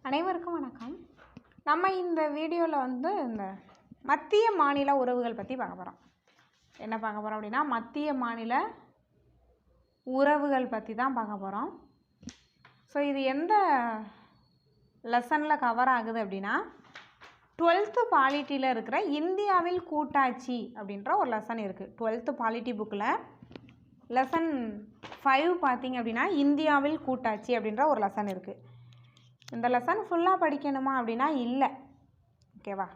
அனைவருக்கும் வணக்கம். நம்ம இந்த வீடியோவில் இந்த மத்திய மாநில உறவுகள் பற்றி பார்க்க போகிறோம். என்ன பார்க்க போகிறோம் அப்படின்னா, மத்திய மாநில உறவுகள் பற்றி தான் பார்க்க போகிறோம். ஸோ இது எந்த லெசனில் கவர் ஆகுது அப்படின்னா, 12th பாலிட்டியில் இருக்கிற இந்தியாவில் கூட்டாட்சி அப்படின்ற ஒரு லெசன் இருக்குது. 12th பாலிட்டி புக்கில் லெசன் 5 பார்த்திங்க அப்படின்னா, இந்தியாவில் கூட்டாட்சி அப்படின்ற ஒரு லெசன் இருக்குது. இந்த லெசன் ஃபுல்லாக படிக்கணுமா அப்படின்னா இல்லை, ஓகேவா?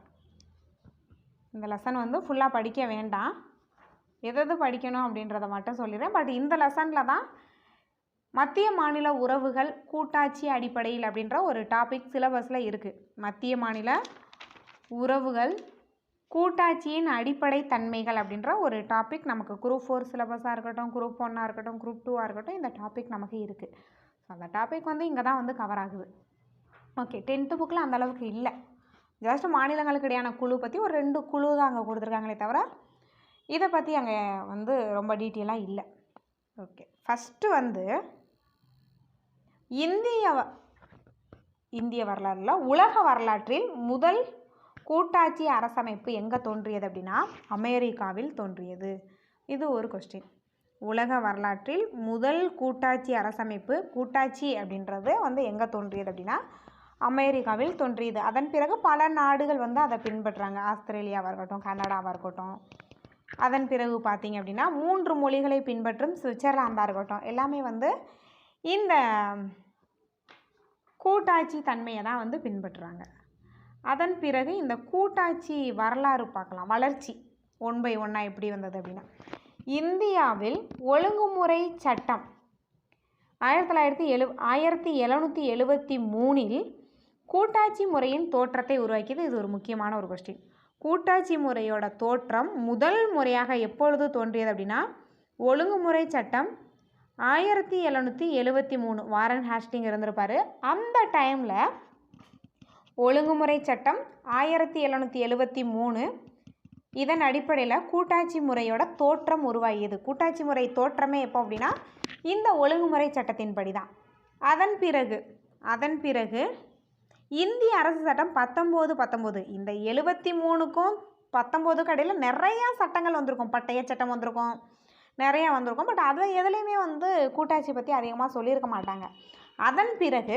இந்த லெசன் ஃபுல்லாக படிக்க வேண்டாம், எது படிக்கணும் அப்படின்றத மட்டும் சொல்லிடுறேன். பட் இந்த லெசனில் தான் மத்திய மாநில உறவுகள் கூட்டாட்சி அடிப்படையில் அப்படின்ற ஒரு டாபிக் சிலபஸில் இருக்குது. மத்திய மாநில உறவுகள் கூட்டாட்சியின் அடிப்படை தன்மைகள் அப்படின்ற ஒரு டாபிக் நமக்கு குரூப் 4 சிலபஸாக இருக்கட்டும், குரூப் 1 இருக்கட்டும், குரூப் 2 இருக்கட்டும், இந்த டாபிக் நமக்கு இருக்குது. ஸோ அந்த டாபிக் இங்கே தான் கவர் ஆகுது. ஓகே, 10th புக்கில் அந்தளவுக்கு இல்லை. ஜஸ்ட் மாநிலங்களுக்கு இடையான குழு பற்றி ஒரு 2 குழு தான் அங்கே கொடுத்துருக்காங்களே தவிர இதை பற்றி அங்கே ரொம்ப டீட்டெயிலாக இல்லை. ஓகே, ஃபஸ்ட்டு இந்திய வரலாறுல உலக வரலாற்றில் முதல் கூட்டாட்சி அரசமைப்பு எங்கே தோன்றியது அப்படின்னா, அமெரிக்காவில் தோன்றியது. இது ஒரு கொஸ்டின். உலக வரலாற்றில் முதல் கூட்டாட்சி அரசமைப்பு, கூட்டாட்சி அப்படின்றது எங்கே தோன்றியது அப்படின்னா அமெரிக்காவில் தோன்றியது. அதன் பிறகு பல நாடுகள் அதை பின்பற்றுறாங்க. ஆஸ்திரேலியாவாக இருக்கட்டும், கனடாவாக இருக்கட்டும். அதன் பிறகு பார்த்திங்க அப்படின்னா 3 மொழிகளை பின்பற்றும் சுவிட்சர்லாந்தாக இருக்கட்டும், எல்லாமே இந்த கூட்டாட்சி தன்மையை தான் பின்பற்றுறாங்க. அதன் பிறகு இந்த கூட்டாட்சி வரலாறு பார்க்கலாம். வளர்ச்சி 1 by 1 எப்படி வந்தது அப்படின்னா, இந்தியாவில் ஒழுங்குமுறை சட்டம் 1773 கூட்டாட்சி முறையின் தோற்றத்தை உருவாக்கியது. இது ஒரு முக்கியமான ஒரு கொஸ்டின். கூட்டாட்சி முறையோட தோற்றம் முதல் முறையாக எப்பொழுது தோன்றியது அப்படின்னா, ஒழுங்குமுறை சட்டம் 1773 வாரன் ஹேஸ்டிங் இருந்திருப்பார். அந்த டைமில் ஒழுங்குமுறை சட்டம் 1773 இதன் அடிப்படையில் கூட்டாட்சி முறையோட தோற்றம் உருவாகியது. கூட்டாட்சி முறை தோற்றமே எப்போ அப்படின்னா இந்த ஒழுங்குமுறை சட்டத்தின்படி தான். அதன் பிறகு இந்திய அரசு சட்டம் 1919 இந்த 73க்கும் 19க்கும் இடையில் நிறையா சட்டங்கள் வந்திருக்கும். பட்டய சட்டம் வந்திருக்கும், நிறையா வந்திருக்கும். பட் அதில் எதுலேயுமே கூட்டாட்சி பற்றி அதிகமாக சொல்லியிருக்க மாட்டாங்க. அதன் பிறகு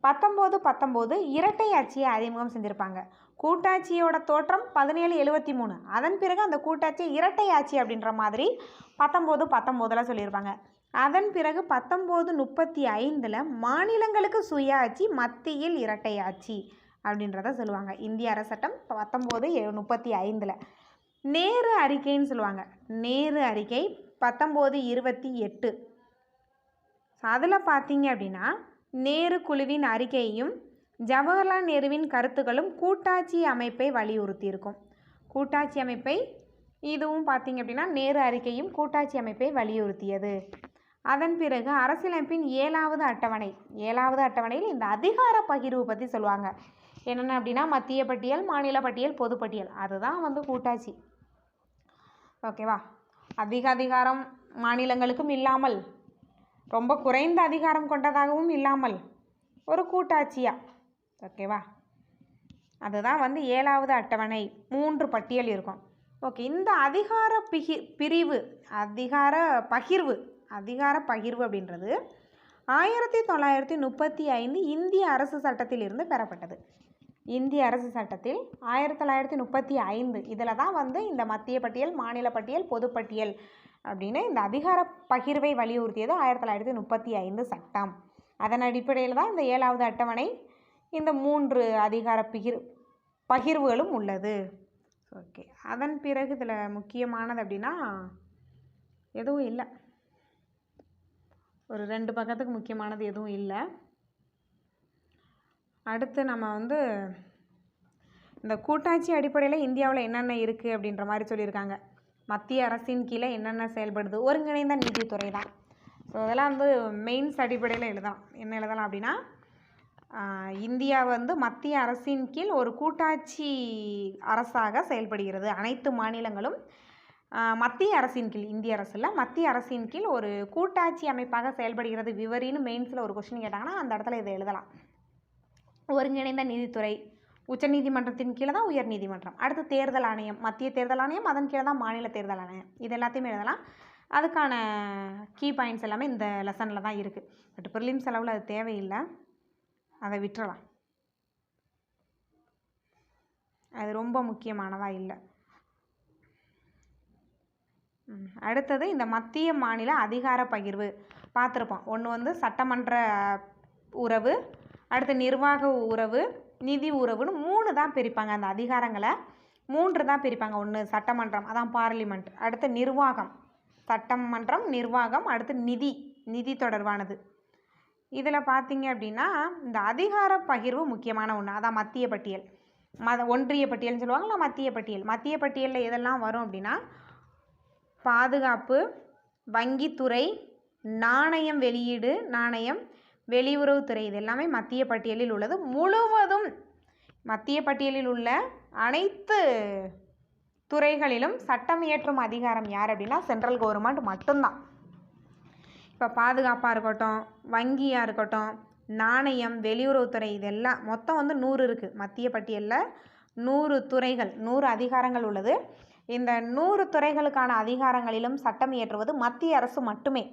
1919 இரட்டை ஆட்சியை அறிமுகம் செஞ்சுருப்பாங்க. கூட்டாட்சியோட தோற்றம் 1773. அதன் பிறகு அந்த கூட்டாட்சி இரட்டை ஆட்சி அப்படின்ற மாதிரி 1919 சொல்லியிருப்பாங்க. அதன் பிறகு 1935 மாநிலங்களுக்கு சுய ஆட்சி, மத்தியில் இரட்டை ஆட்சி அப்படின்றத சொல்லுவாங்க. இந்திய அரசு சட்டம் 1935. நேரு அறிக்கைன்னு சொல்லுவாங்க. நேரு அறிக்கை 1928. அதில் பார்த்தீங்க அப்படின்னா நேரு குழுவின் அறிக்கையும் ஜவஹர்லால் நேருவின் கருத்துக்களும் கூட்டாட்சி அமைப்பை வலியுறுத்தியிருக்கும். கூட்டாட்சி அமைப்பை இதுவும் பார்த்தீங்க அப்படின்னா நேரு அறிக்கையும் கூட்டாட்சி அமைப்பை வலியுறுத்தியது. அதன் பிறகு அரசியலமைப்பின் 7வது அட்டவணை. 7வது அட்டவணையில் இந்த அதிகார பகிர்வு பற்றி சொல்லுவாங்க. என்னென்ன அப்படின்னா மத்திய பட்டியல், மாநில பட்டியல், பொதுப்பட்டியல். அதுதான் கூட்டாட்சி. ஓகேவா? அதிக அதிகாரம் மாநிலங்களுக்கும் இல்லாமல், ரொம்ப குறைந்த அதிகாரம் கொண்டதாகவும் இல்லாமல் ஒரு கூட்டாட்சியா. ஓகேவா? அதுதான் 7வது அட்டவணை. 3 பட்டியல் இருக்கும். ஓகே, இந்த அதிகார பகிர்வு அப்படின்றது 1935 இந்திய அரசு சட்டத்திலிருந்து பெறப்பட்டது. இந்திய அரசு சட்டத்தில் 1935 இதில் தான் இந்த மத்திய பட்டியல், மாநில பட்டியல், பொதுப்பட்டியல் அப்படின்னு இந்த அதிகார பகிர்வை வலியுறுத்தியது 1935 சட்டம். அதன் அடிப்படையில் தான் இந்த 7வது அட்டவணை, இந்த 3 அதிகார பகிர்வுகளும் உள்ளது. ஓகே, அதன் பிறகு இதில் முக்கியமானது அப்படின்னா எதுவும் இல்லை. ஒரு 2 பக்கத்துக்கு முக்கியமானது எதுவும் இல்லை. அடுத்து நம்ம இந்த கூட்டாட்சி அடிப்படையில் இந்தியாவில் என்னென்ன இருக்குது அப்படின்ற மாதிரி சொல்லியிருக்காங்க. மத்திய அரசின் கீழே என்னென்ன செயல்படுது, ஒருங்கிணைந்த நீதித்துறை தான். ஸோ அதெல்லாம் மெயின்ஸ் அடிப்படையில் எழுதலாம். என்ன எழுதலாம் அப்படின்னா, இந்தியா மத்திய அரசின் கீழ் ஒரு கூட்டாட்சி அரசாக செயல்படுகிறது. அனைத்து மாநிலங்களும் மத்திய அரசின் கீழ், இந்திய அரசில் மத்திய அரசின் கீழ் ஒரு கூட்டாட்சி அமைப்பாக செயல்படுகிறது விவரின்னு மெயின்ஸில் ஒரு கொஸ்டின் கேட்டாங்கன்னா அந்த இடத்துல இதை எழுதலாம். ஒருங்கிணைந்த நீதித்துறை, உச்சநீதிமன்றத்தின் கீழே தான் உயர்நீதிமன்றம். அடுத்து தேர்தல் ஆணையம், மத்திய தேர்தல் ஆணையம், அதன் கீழே தான் மாநில தேர்தல் ஆணையம். இது எல்லாத்தையுமே எழுதலாம். அதுக்கான கீ பாயிண்ட்ஸ் எல்லாமே இந்த லெசனில் தான் இருக்குது. பட் ப்ரிலிம்ஸ் அளவில் அது தேவையில்லை, அதை விட்டுறலாம். அது ரொம்ப முக்கியமானதாக இல்லை. அடுத்தது இந்த மத்திய மாநில அதிகார பகிர்வு பார்த்துருப்போம். ஒன்று வந்து சட்டமன்ற உறவு, அடுத்து நிர்வாக உறவு, நிதி உறவுன்னு 3 தான் பிரிப்பாங்க. அந்த அதிகாரங்களை 3 தான் பிரிப்பாங்க. ஒன்று சட்டமன்றம், அதான் பார்லிமெண்ட். அடுத்து நிர்வாகம், சட்டமன்றம், நிர்வாகம். அடுத்து நிதி தொடர்பானது. இதில் பார்த்தீங்க அப்படின்னா இந்த அதிகார பகிர்வு முக்கியமான ஒன்று. அதான் மத்திய பட்டியல், ஒன்றிய பட்டியல்னு சொல்லுவாங்களா, மத்திய பட்டியல். மத்திய பட்டியலில் எதெல்லாம் வரும் அப்படின்னா பாதுகாப்பு, வங்கித்துறை, நாணயம் வெளியீடு, வெளியுறவுத்துறை, இது எல்லாமே மத்திய பட்டியலில் உள்ளது. முழுவதும் மத்திய பட்டியலில் உள்ள அனைத்து துறைகளிலும் சட்டம் இயற்றும் அதிகாரம் யார் அப்படின்னா சென்ட்ரல் கவர்மெண்ட் மட்டும்தான். இப்போ பாதுகாப்பாக இருக்கட்டும், வங்கியாக இருக்கட்டும், நாணயம், வெளியுறவுத்துறை, இதெல்லாம் மொத்தம் வந்து 100 இருக்குது. மத்திய பட்டியலில் 100 துறைகள், 100 அதிகாரங்கள் உள்ளது. இந்த 100 துறைகளுக்கான அதிகாரங்களிலும் சட்டம் இயற்றுவது மத்திய அரசு மட்டுமே.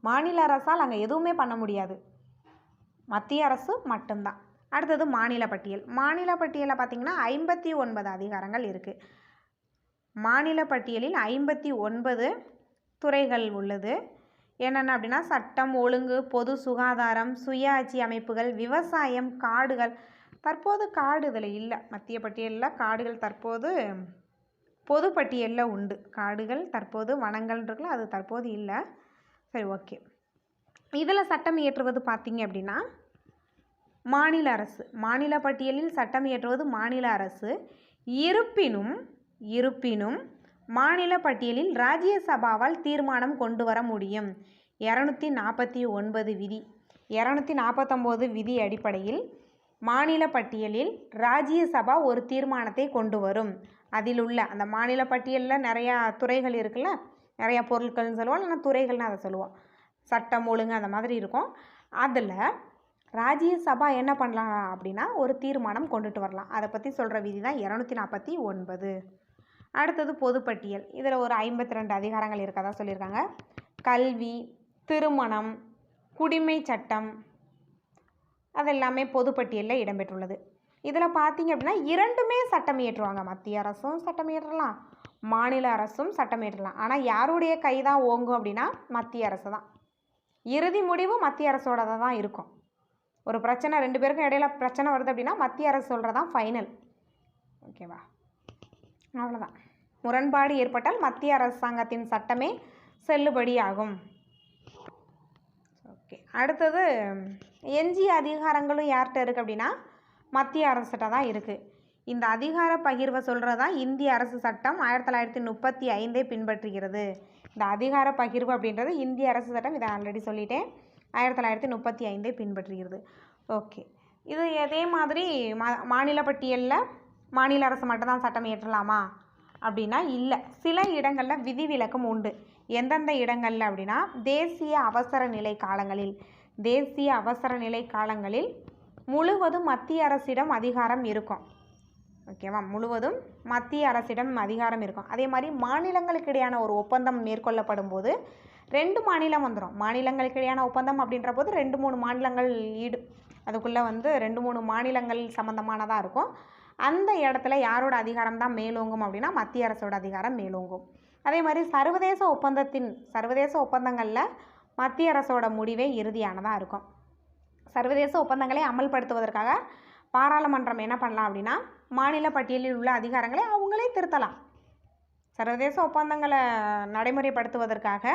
மாநில அரசால் அங்கே எதுவுமே பண்ண முடியாது, மத்திய அரசு மட்டும்தான். அடுத்தது மாநில பட்டியல். மாநில பட்டியலில் பார்த்திங்கன்னா 59 அதிகாரங்கள் இருக்குது. மாநில பட்டியலில் 59 துறைகள் உள்ளது. என்னென்ன அப்படின்னா சட்டம் ஒழுங்கு, பொது சுகாதாரம், சுயாட்சி அமைப்புகள், விவசாயம், காடுகள். தற்போது காடு இதில் இல்லை. மத்திய பட்டியலில் காடுகள் தற்போது பொது பட்டியலில் உண்டு. காடுகள் தற்போது வனங்கள் இருக்குல்ல, அது தற்போது இல்லை. சரி, ஓகே. இதில் சட்டம் இயற்றுவது பார்த்திங்க அப்படின்னா மாநில அரசு. மாநில பட்டியலில் சட்டம் இயற்றுவது மாநில அரசு. இருப்பினும் மாநில பட்டியலில் ராஜ்யசபாவால் தீர்மானம் கொண்டு வர முடியும். 249 விதி, 249 விதி அடிப்படையில் மாநில பட்டியலில் ராஜ்யசபா ஒரு தீர்மானத்தை கொண்டு வரும். அதில் உள்ள அந்த மாநில பட்டியலில் நிறையா துறைகள் இருக்குல்ல, நிறையா பொருட்கள்னு சொல்லுவோம், இல்லைன்னா துறைகள்னு அதை சொல்லுவோம். சட்டம் ஒழுங்கு அந்த மாதிரி இருக்கும். அதில் ராஜ்யசபா என்ன பண்ணலாம் அப்படின்னா ஒரு தீர்மானம் கொண்டுட்டு வரலாம். அதை பற்றி சொல்கிற விதி தான் 249. அடுத்தது பொதுப்பட்டியல். இதில் ஒரு 52 அதிகாரங்கள் இருக்கதா சொல்லியிருக்காங்க. கல்வி, திருமணம், குடிமை சட்டம், அதெல்லாமே பொதுப்பட்டியலில் இடம்பெற்றுள்ளது. இதில் பார்த்தீங்க அப்படின்னா 2மே சட்டம் இயற்றுவாங்க. மத்திய அரசும் சட்டம் இயற்றலாம், மாநில அரசும் சட்டம் இயற்றலாம். ஆனால் யாருடைய கை தான் ஓங்கும் அப்படின்னா மத்திய அரசு தான். இறுதி முடிவு மத்திய அரசோட தான் இருக்கும். ஒரு பிரச்சனை, 2 பேருக்கும் இடையில பிரச்சனை வருது அப்படின்னா மத்திய அரசு சொல்கிறதான் ஃபைனல். ஓகேவா? அவ்வளோதான். முரண்பாடு ஏற்பட்டால் மத்திய அரசாங்கத்தின் சட்டமே செல்லுபடியாகும். ஓகே. அடுத்தது எஞ்சிய அதிகாரங்களும் யார்கிட்ட இருக்குது அப்படின்னா மத்திய அரசிட்ட தான் இருக்குது. இந்த அதிகார பகிர்வை சொல்கிறது தான் இந்திய அரசு சட்டம் 1935 பின்பற்றுகிறது. இந்த அதிகார பகிர்வு அப்படின்றது இந்திய அரசு சட்டம், இதை ஆல்ரெடி சொல்லிட்டேன், 1935 பின்பற்றுகிறது. ஓகே. இது அதே மாதிரி மாநில பட்டியலில் மாநில அரசு மட்டும்தான் சட்டம் இயற்றலாமா அப்படின்னா இல்லை. சில இடங்களில் விதிவிலக்கும் உண்டு. எந்தெந்த இடங்களில் அப்படின்னா தேசிய அவசர நிலை காலங்களில் முழுவதும் மத்திய அரசிடம் அதிகாரம் இருக்கும். ஓகேவா? முழுவதும் மத்திய அரசிடம் அதிகாரம் இருக்கும். அதே மாதிரி மாநிலங்களுக்கு இடையான ஒரு ஒப்பந்தம் மேற்கொள்ளப்படும் போது 2 மாநிலம் வந்துடும். மாநிலங்களுக்கு இடையான ஒப்பந்தம் அப்படின்ற போது 2-3 மாநிலங்கள் அதுக்குள்ளே வந்து 2-3 மாநிலங்கள் சம்மந்தமானதாக இருக்கும். அந்த இடத்துல யாரோட அதிகாரம் தான் மேலோங்கும் அப்படின்னா மத்திய அரசோட அதிகாரம் மேலோங்கும். அதே மாதிரி சர்வதேச ஒப்பந்தங்களில் மத்திய அரசோட முடிவே இறுதியானதாக இருக்கும். சர்வதேச ஒப்பந்தங்களை அமல்படுத்துவதற்காக பாராளுமன்றம் என்ன பண்ணலாம் அப்படின்னா மாநில பட்டியலில் உள்ள அதிகாரங்களை அவங்களே திருத்தலாம். சர்வதேச ஒப்பந்தங்களை நடைமுறைப்படுத்துவதற்காக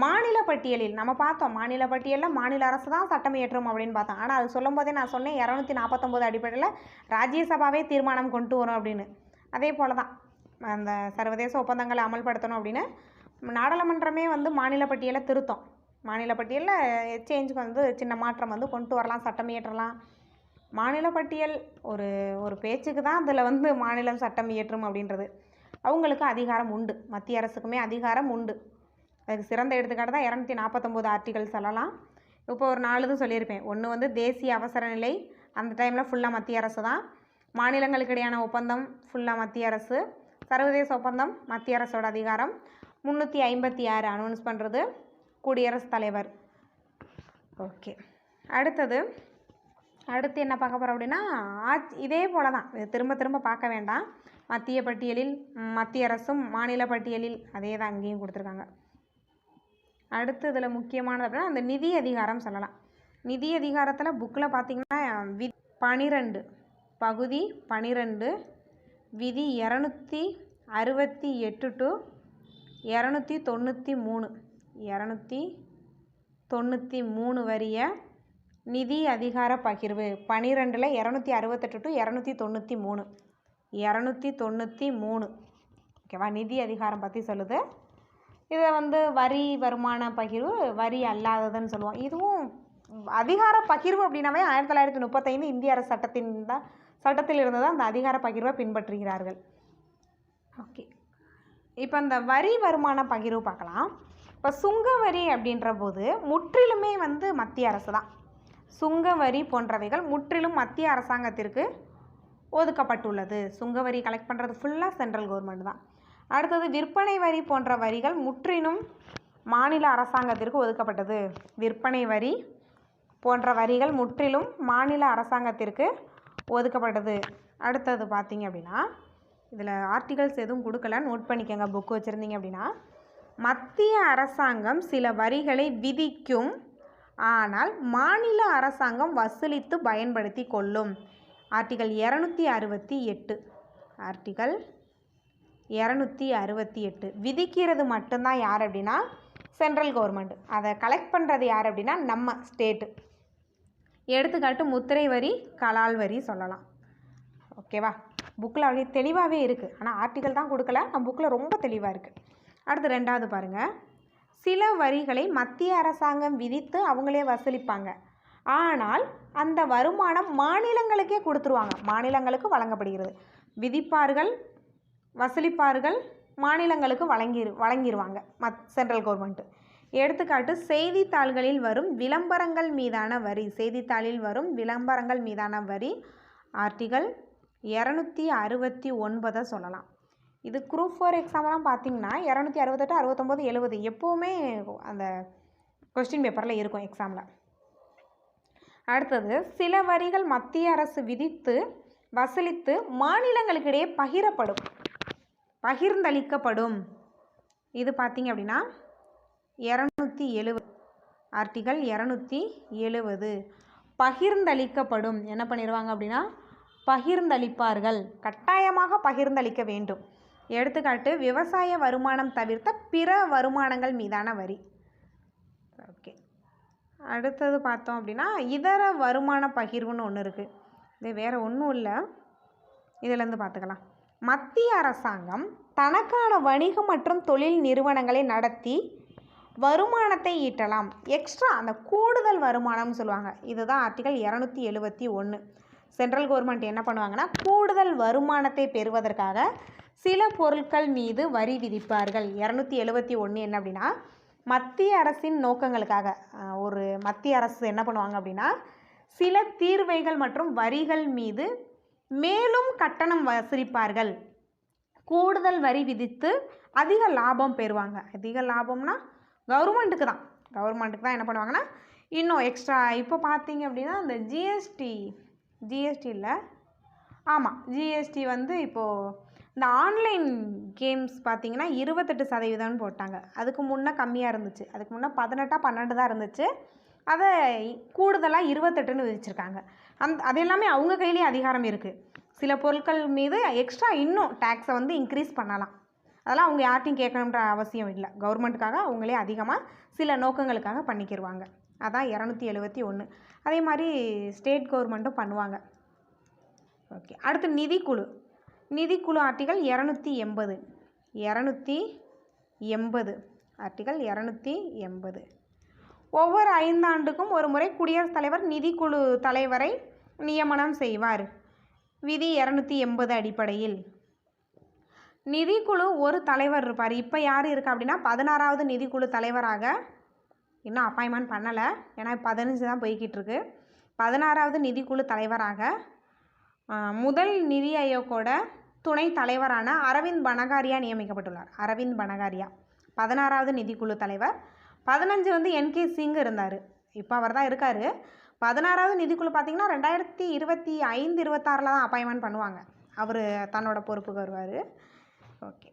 மாநில பட்டியலில் நம்ம பார்த்தோம், மாநில பட்டியலில் மாநில அரசு தான் சட்டம் இயற்றும் அப்படின்னு பார்த்தோம். ஆனால் அது சொல்லும் போதே நான் சொன்னேன் 249 அடிப்படையில் ராஜ்யசபாவே தீர்மானம் கொண்டு வரும் அப்படின்னு. அதே போல் தான் அந்த சர்வதேச ஒப்பந்தங்களை அமல்படுத்தணும் அப்படின்னு நாடாளுமன்றமே வந்து மாநில பட்டியலை திருத்தம், மாநில பட்டியலில் சேஞ்சுக்கு வந்து சின்ன மாற்றம் வந்து கொண்டு வரலாம், சட்டம் இயற்றலாம். மாநில பட்டியல் ஒரு பேச்சுக்கு தான் அதில் வந்து மாநிலம் சட்டம் இயற்றும் அப்படின்றது. அவங்களுக்கு அதிகாரம் உண்டு, மத்திய அரசுக்குமே அதிகாரம் உண்டு. அதுக்கு சிறந்த எடுத்துக்காட்டு தான் 249 ஆர்டிகல் சொல்லலாம். இப்போ ஒரு 4 இது சொல்லியிருப்பேன். ஒன்று வந்து தேசிய அவசர நிலை, அந்த டைமில் ஃபுல்லாக மத்திய அரசு தான். மாநிலங்களுக்கு இடையான ஒப்பந்தம் ஃபுல்லாக மத்திய அரசு. சர்வதேச ஒப்பந்தம் மத்திய அரசோட அதிகாரம். 356 அனௌன்ஸ் பண்ணுறது குடியரசுத் தலைவர். ஓகே, அடுத்து என்ன பார்க்க போகிறோம் அப்படின்னா இதே போல தான், திரும்ப திரும்ப பார்க்க வேண்டாம். மத்திய பட்டியலில் மத்திய அரசும் மாநில பட்டியலில் அதே தான் அங்கேயும் கொடுத்துருக்காங்க. அடுத்து இதில் முக்கியமானது அப்படின்னா அந்த நிதி அதிகாரம் சொல்லலாம். நிதி அதிகாரத்தில் புக்கில் பார்த்திங்கன்னா 12 பகுதி 12 விதி 268 டு 293 வரிய நிதி அதிகார பகிர்வு. 12ல் 268 டு 293 ஓகேவா, நிதி அதிகாரம் பற்றி சொல்லுது. இதை வரி வருமான பகிர்வு, வரி அல்லாததுன்னு சொல்லுவோம். இதுவும் அதிகார பகிர்வு அப்படின்னாவே 1935 இந்திய அரசு சட்டத்தில் இருந்து தான் அந்த அதிகார பகிர்வை பின்பற்றுகிறார்கள். ஓகே, இப்போ இந்த வரி வருமான பகிர்வு பார்க்கலாம். இப்போ சுங்க வரி அப்படின்ற போது முற்றிலுமே மத்திய அரசு தான். சுங்க வரி போன்றவைகள் முற்றிலும் மத்திய அரசாங்கத்திற்கு ஒதுக்கப்பட்டுள்ளது. சுங்க வரி கலெக்ட் பண்ணுறது ஃபுல்லாக சென்ட்ரல் கவர்மெண்ட் தான். அடுத்தது விற்பனை வரி போன்ற வரிகள் முற்றிலும் மாநில அரசாங்கத்திற்கு ஒதுக்கப்பட்டது. விற்பனை வரி போன்ற வரிகள் முற்றிலும் மாநில அரசாங்கத்திற்கு ஒதுக்கப்பட்டது. அடுத்தது பார்த்திங்க அப்படின்னா இதில் ஆர்டிகல்ஸ் எதுவும் கொடுக்கல, நோட் பண்ணிக்கோங்க புக்கு வச்சுருந்தீங்க அப்படின்னா. மத்திய அரசாங்கம் சில வரிகளை விதிக்கும், ஆனால் மாநில அரசாங்கம் வசூலித்து பயன்படுத்தி கொள்ளும். ஆர்டிகல் 268 ஆர்டிகல் 268 விதிக்கிறது மட்டும்தான் யார் அப்படின்னா சென்ட்ரல் கவர்மெண்ட். அதை கலெக்ட் பண்ணுறது யார் அப்படின்னா நம்ம ஸ்டேட்டு. எடுத்துக்காட்டு முத்திரை வரி, கலால் வரி சொல்லலாம். ஓகேவா, புக்கில் அப்படியே தெளிவாகவே இருக்குது, ஆனால் ஆர்டிகல் தான் கொடுக்கல, நம்ம புக்கில் ரொம்ப தெளிவாக இருக்குது. அடுத்து 2வது பாருங்கள். சில வரிகளை மத்திய அரசாங்கம் விதித்து அவங்களே வசூலிப்பாங்க, ஆனால் அந்த வருமானம் மாநிலங்களுக்கே கொடுத்துருவாங்க, மாநிலங்களுக்கு வழங்கப்படுகிறது. விதிப்பார்கள், வசூலிப்பார்கள், மாநிலங்களுக்கு வழங்கிடுவாங்க சென்ட்ரல் கவர்மெண்ட்டு. எடுத்துக்காட்டு செய்தித்தாள்களில் வரும் விளம்பரங்கள் மீதான வரி. செய்தித்தாளில் வரும் விளம்பரங்கள் மீதான வரி ஆர்டிகல் 269 சொல்லலாம். இது குரூப் 4 எக்ஸாம்லாம் பார்த்திங்கன்னா 268, 69, 70 எப்போவுமே அந்த கொஸ்டின் பேப்பரில் இருக்கும் எக்ஸாமில். அடுத்தது சில வரிகள் மத்திய அரசு விதித்து வசூலித்து மாநிலங்களுக்கிடையே பகிர்ந்தளிக்கப்படும். இது பார்த்திங்க அப்படின்னா 270 ஆர்டிகல் 270 பகிர்ந்தளிக்கப்படும். என்ன பண்ணிடுவாங்க அப்படின்னா பகிர்ந்தளிப்பார்கள், கட்டாயமாக பகிர்ந்தளிக்க வேண்டும். எடுத்துக்காட்டு விவசாய வருமானம் தவிர்த்த பிற வருமானங்கள் மீதான வரி. ஓகே, அடுத்தது பார்த்தோம் அப்படின்னா இதர வருமான பகிர்வுன்னு ஒன்று இருக்குது. இது வேறு ஒன்றும் இல்லை, இதிலேருந்து பார்த்துக்கலாம். மத்திய அரசாங்கம் தனக்கான வணிகம் மற்றும் தொழில் நிறுவனங்களை நடத்தி வருமானத்தை ஈட்டலாம். எக்ஸ்ட்ரா அந்த கூடுதல் வருமானம்னு சொல்லுவாங்க. இதுதான் ஆர்டிகல் 271. சென்ட்ரல் கவர்மெண்ட் என்ன பண்ணுவாங்கன்னா கூடுதல் வருமானத்தை பெறுவதற்காக சில பொருட்கள் மீது வரி விதிப்பார்கள். 271 என்ன அப்படின்னா மத்திய அரசின் நோக்கங்களுக்காக ஒரு மத்திய அரசு என்ன பண்ணுவாங்க அப்படின்னா சில தீர்வைகள் மற்றும் வரிகள் மீது மேலும் கட்டணம் வசூலிப்பார்கள். கூடுதல் வரி விதித்து அதிக லாபம் பெறுவாங்க. அதிக லாபம்னா கவர்மெண்ட்டுக்கு தான் என்ன பண்ணுவாங்கன்னா இன்னும் எக்ஸ்ட்ரா. இப்போ பார்த்தீங்க அப்படின்னா இந்த ஜிஎஸ்டி இல்லை, ஆமாம் ஜிஎஸ்டி இப்போது இந்த ஆன்லைன் கேம்ஸ் பார்த்திங்கன்னா 28% போட்டாங்க. அதுக்கு முன்னே கம்மியாக இருந்துச்சு, அதுக்கு முன்னே 18, 12 தான் இருந்துச்சு. அதை கூடுதலாக 28ன்னு விதிச்சிருக்காங்க. அது எல்லாமே அவங்க கையிலேயே அதிகாரம் இருக்குது. சில பொருட்கள் மீது எக்ஸ்ட்ரா இன்னும் டேக்ஸை இன்க்ரீஸ் பண்ணலாம். அதெல்லாம் அவங்க யார்ட்டையும் கேட்கணுன்ற அவசியம் இல்லை. கவர்மெண்ட்டுக்காக அவங்களே அதிகமாக சில நோக்கங்களுக்காக பண்ணிக்கிடுவாங்க. அதான் 271. அதே மாதிரி ஸ்டேட் கவர்மெண்ட்டும் பண்ணுவாங்க. ஓகே, அடுத்து நிதிக்குழு ஆர்டிகல் 280 ஆர்டிகல் 280. ஒவ்வொரு 5 ஆண்டுக்கும் ஒரு முறை குடியரசுத் தலைவர் நிதிக்குழு தலைவரை நியமனம் செய்வார். விதி 280 அடிப்படையில் நிதிக்குழு ஒரு தலைவர் இருப்பார். இப்போ யார் இருக்கா அப்படின்னா 16வது நிதிக்குழு தலைவராக இன்னும் அப்பாயின்மெண்ட் பண்ணலை, ஏன்னா 15 தான் போய்கிட்டு இருக்கு. 16வது நிதிக்குழு தலைவராக முதல் நிதி ஆயோக்கோட துணை தலைவரான அரவிந்த் பனகாரியா நியமிக்கப்பட்டுள்ளார். அரவிந்த் பனகாரியா 16வது நிதிக்குழு தலைவர். 15 வந்து என்கே சிங் இருந்தார். இப்போ அவர் தான் இருக்கார். 16வது நிதிக்குழு பார்த்திங்கன்னா 2025-26 தான் அப்பாயின்மெண்ட் பண்ணுவாங்க. அவர் தன்னோட பொறுப்புக்கு வருவார். ஓகே,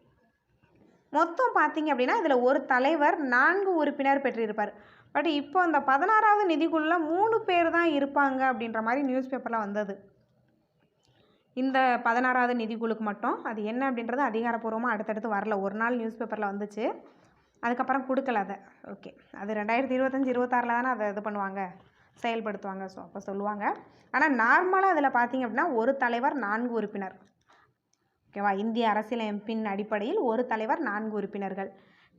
மொத்தம் பார்த்திங்க அப்படின்னா இதில் ஒரு தலைவர் 4 உறுப்பினர் பெற்றிருப்பார். பட் இப்போ அந்த 16வது நிதிக்குழுவில் 3 பேர் தான் இருப்பாங்க அப்படின்ற மாதிரி நியூஸ் பேப்பரில் வந்தது. இந்த 16வது நிதிக்குழுக்கு மட்டும் அது என்ன அப்படின்றது அதிகாரப்பூர்வமாக அடுத்தடுத்து வரல. ஒரு நாள் நியூஸ் பேப்பரில் வந்துச்சு, அதுக்கப்புறம் கொடுக்கல அதை. ஓகே, அது 2025-26 தானே அதை இது பண்ணுவாங்க, செயல்படுத்துவாங்க. ஸோ அப்போ சொல்லுவாங்க. ஆனால் நார்மலாக அதில் பார்த்திங்க அப்படின்னா ஒரு தலைவர் 4 உறுப்பினர். ஓகேவா, இந்திய அரசியலமைப்பின் அடிப்படையில் ஒரு தலைவர் 4 உறுப்பினர்கள்.